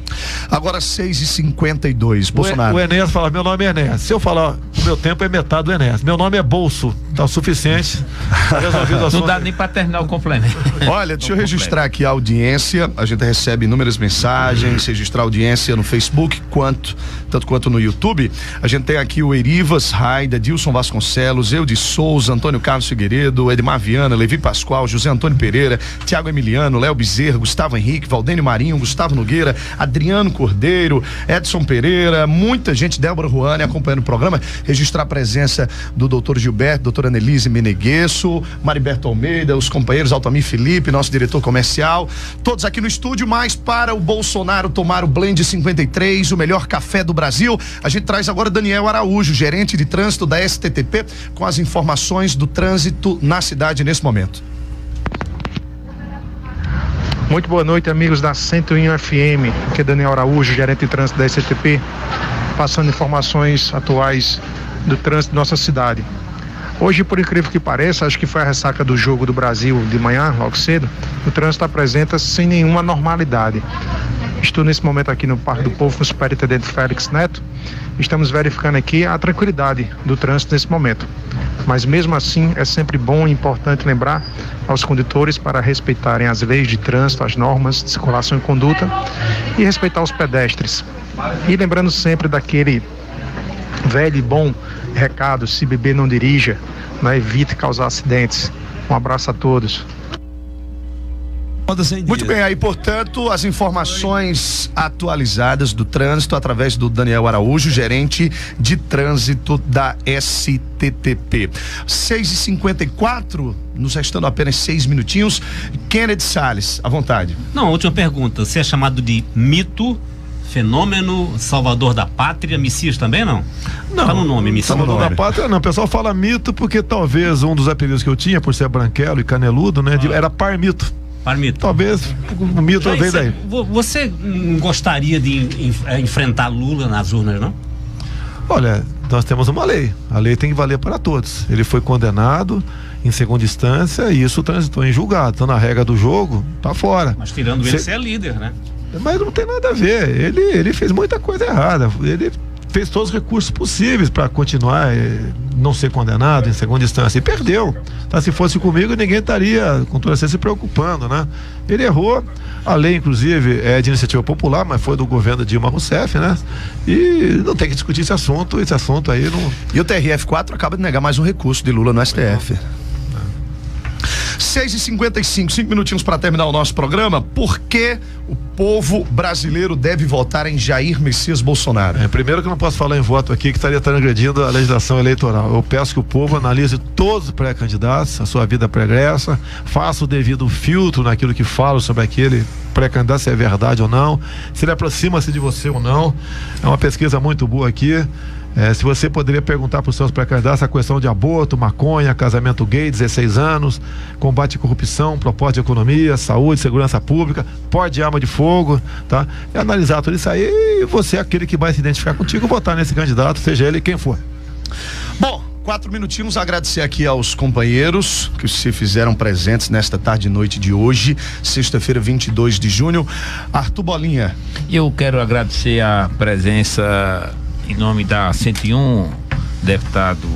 Agora 6h52, Bolsonaro. O Enéas fala, meu nome é Enéas. Se eu falar, o meu tempo é metade do Enéas. Meu nome é Bolso, tá o suficiente. Tá resolvido o assunto. Não dá nem para terminar o complemento. Olha, deixa eu registrar aqui a audiência. A gente recebe inúmeras mensagens, registrar a audiência no Facebook, tanto quanto no YouTube. A gente tem aqui o Erivas Raida, Dilson Vasconcelos, Eude Souza, Antônio Carlos Figueiredo, Edmar Viana, Levi Pascoal, José Antônio Pereira, Tiago Emiliano, Léo Bezerra, Gustavo Henrique, Valdênio Marinho, Gustavo Nogueira, Adriano Cordeiro, Edson Pereira, muita gente, Débora Ruane acompanhando o programa. Registrar a presença do doutor Gilberto, doutora Annelise Meneguesso, Mariberto Almeida, os companheiros Altamir Felipe, nosso diretor comercial, todos aqui no estúdio. Mas para o Bolsonaro tomar o Blend 53, o melhor café do Brasil, a gente traz agora Daniel Araújo, gerente de trânsito da STTP, com as informações do trânsito na cidade nesse momento. Muito boa noite, amigos da 101 FM. Aqui é Daniel Araújo, gerente de trânsito da STTP, passando informações atuais do trânsito da nossa cidade. Hoje, por incrível que pareça, acho que foi a ressaca do jogo do Brasil de manhã, logo cedo, o trânsito apresenta sem nenhuma normalidade. Estou nesse momento aqui no Parque do Povo com o superintendente Félix Neto. Estamos verificando aqui a tranquilidade do trânsito nesse momento. Mas mesmo assim, é sempre bom e importante lembrar aos condutores para respeitarem as leis de trânsito, as normas de circulação e conduta e respeitar os pedestres. E lembrando sempre daquele velho e bom recado: se beber não dirija, né? Evite causar acidentes. Um abraço a todos. Muito bem, aí portanto as informações atualizadas do trânsito através do Daniel Araújo, gerente de trânsito da STTP. 6h54, nos restando apenas 6 minutinhos. Kennedy Salles, à vontade. Não, última pergunta, você é chamado de mito, fenômeno, salvador da pátria, Messias também não? Não, tá no nome, Messias. Salvador da pátria não, o pessoal fala mito porque talvez um dos apelidos que eu tinha, por ser branquelo e caneludo, né, era Parmito. Parmito. Talvez o mito vem daí. Você não gostaria de enfrentar Lula nas urnas, não? Olha, nós temos uma lei. A lei tem que valer para todos. Ele foi condenado em segunda instância e isso transitou em julgado. Então, na regra do jogo, tá fora. Mas tirando ele, você é líder, né? Mas não tem nada a ver. Ele fez muita coisa errada. Ele fez todos os recursos possíveis para continuar não ser condenado em segunda instância e perdeu. Tá? Se fosse comigo, ninguém estaria com toda certeza se preocupando, né? Ele errou. A lei, inclusive, é de iniciativa popular, mas foi do governo Dilma Rousseff, né? E não tem que discutir esse assunto aí não. E o TRF4 acaba de negar mais um recurso de Lula no STF. 6h55, 5 minutinhos para terminar o nosso programa. Por que o povo brasileiro deve votar em Jair Messias Bolsonaro? Primeiro que eu não posso falar em voto aqui, que estaria transgredindo a legislação eleitoral. Eu peço que o povo analise todos os pré-candidatos, a sua vida pregressa, faça o devido filtro naquilo que fala sobre aquele pré-candidato, se é verdade ou não, se ele aproxima-se de você ou não. É uma pesquisa muito boa aqui. Se você poderia perguntar para os seus pré-candidatos a questão de aborto, maconha, casamento gay, 16 anos, combate à corrupção, propósito de economia, saúde, segurança pública, porte de arma de fogo, tá? E analisar tudo isso aí e você é aquele que vai se identificar contigo, votar nesse candidato, seja ele quem for. Bom, 4 minutinhos, agradecer aqui aos companheiros que se fizeram presentes nesta tarde e noite de hoje, sexta-feira, 22 de junho. Arthur Bolinha. Eu quero agradecer a presença em nome da 101, deputado,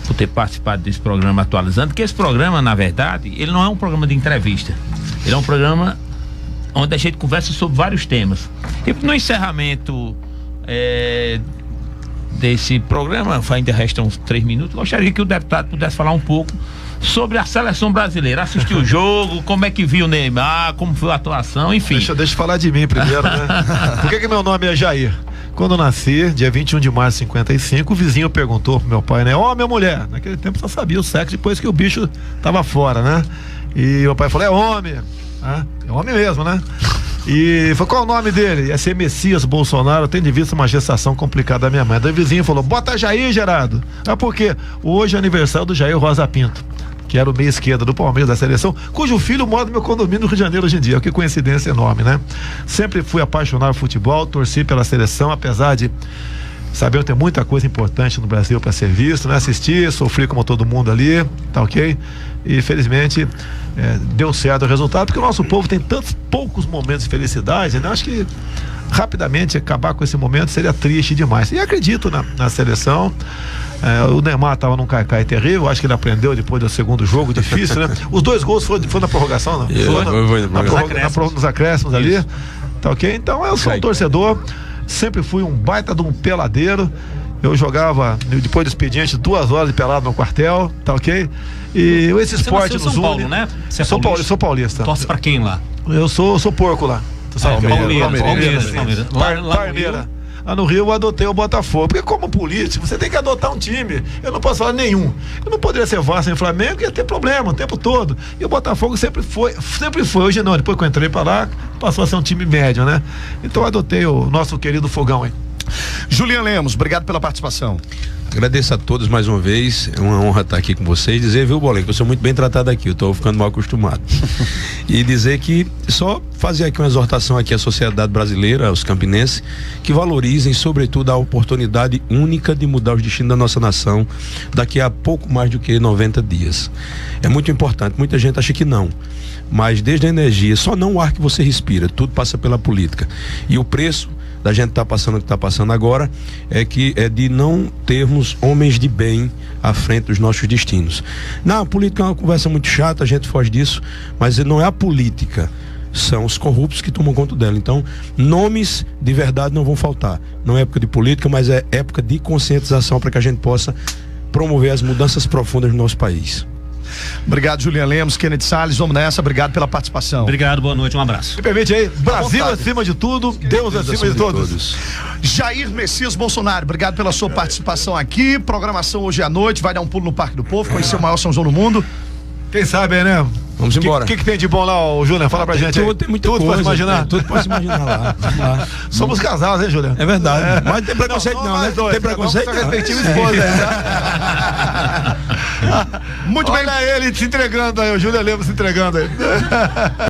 por ter participado desse programa Atualizando, que esse programa, na verdade, ele não é um programa de entrevista, ele é um programa onde a gente conversa sobre vários temas. E no encerramento desse programa, ainda restam uns 3 minutos, gostaria que o deputado pudesse falar um pouco sobre a seleção brasileira, assistir o jogo, como é que viu o Neymar, como foi a atuação, enfim. Deixa eu falar de mim primeiro, né? Por que meu nome é Jair? Quando eu nasci, dia 21 de março de 55, o vizinho perguntou pro meu pai, né? Homem ou mulher? Naquele tempo só sabia o sexo depois que o bicho tava fora, né? E meu pai falou, é homem. É homem mesmo, né? E falou, qual é o nome dele? Ia ser Messias Bolsonaro, tendo de vista uma gestação complicada da minha mãe. Daí o vizinho falou, bota Jair, Gerardo. Por quê? Hoje é aniversário do Jair Rosa Pinto, que era o meia esquerda do Palmeiras da seleção, cujo filho mora no meu condomínio no Rio de Janeiro hoje em dia. Que coincidência enorme, né? Sempre fui apaixonado por futebol, torci pela seleção, apesar de saber que tem muita coisa importante no Brasil para ser visto, né? Assisti, sofri como todo mundo ali, tá ok? E felizmente deu certo o resultado, porque o nosso povo tem tantos poucos momentos de felicidade, né? Acho que rapidamente acabar com esse momento seria triste demais. E acredito na seleção. O Neymar estava num caicai terrível, acho que ele aprendeu depois do segundo jogo, difícil, né? Os 2 gols foi na prorrogação, não? Foi nos acréscimos ali, tá ok? Então eu sou um torcedor, sempre fui um baita de um peladeiro. Eu jogava, depois do expediente, 2 horas de pelado no quartel, tá ok? E esse esporte nos une. São Paulo, né? Sou paulista. Torce pra quem lá? Eu sou porco lá. Tu sabe Palmeiras. Parmeira. Lá no Rio eu adotei o Botafogo, porque como político você tem que adotar um time. Eu não posso falar nenhum. Eu não poderia ser Vasco em Flamengo, ia ter problema o tempo todo. E o Botafogo sempre foi. Hoje não, depois que eu entrei pra lá, passou a ser um time médio, né? Então eu adotei o nosso querido Fogão aí. Julian Lemos, obrigado pela participação. Agradeço a todos mais uma vez, é uma honra estar aqui com vocês. Dizer, viu, Bolinha, que eu sou muito bem tratado aqui, eu estou ficando mal acostumado. E dizer que só fazer aqui uma exortação aqui à sociedade brasileira, aos campinenses, que valorizem sobretudo a oportunidade única de mudar os destinos da nossa nação daqui a pouco mais do que 90 dias. É muito importante, muita gente acha que não, mas desde a energia, só não o ar que você respira, tudo passa pela política. E o preço da gente tá passando o que está passando agora é de não termos homens de bem à frente dos nossos destinos. A política é uma conversa muito chata, a gente foge disso, mas não é a política, são os corruptos que tomam conta dela. Então, nomes de verdade não vão faltar. Não é época de política, mas é época de conscientização para que a gente possa promover as mudanças profundas no nosso país. Obrigado, Julian Lemos, Kennedy Salles, vamos nessa, obrigado pela participação. Obrigado, boa noite, um abraço. Me permite aí, Brasil acima de tudo, Deus acima de todos. Jair Messias Bolsonaro, obrigado pela sua participação aqui. Programação hoje à noite, vai dar um pulo no Parque do Povo, conhecer o maior São João do mundo. Quem sabe aí, né? Vamos embora. O que tem de bom lá, Júnior? Fala pra gente aí. Tem muita tudo coisa, pode imaginar. Tudo pode se imaginar lá. Vamos lá. Somos casados, hein, Júnior? É verdade. Mas não tem preconceito não, né? Tem preconceito? Respectiva esposa aí, tá? Muito bem. Olha ele se entregando aí, o Júlio Lemos se entregando aí.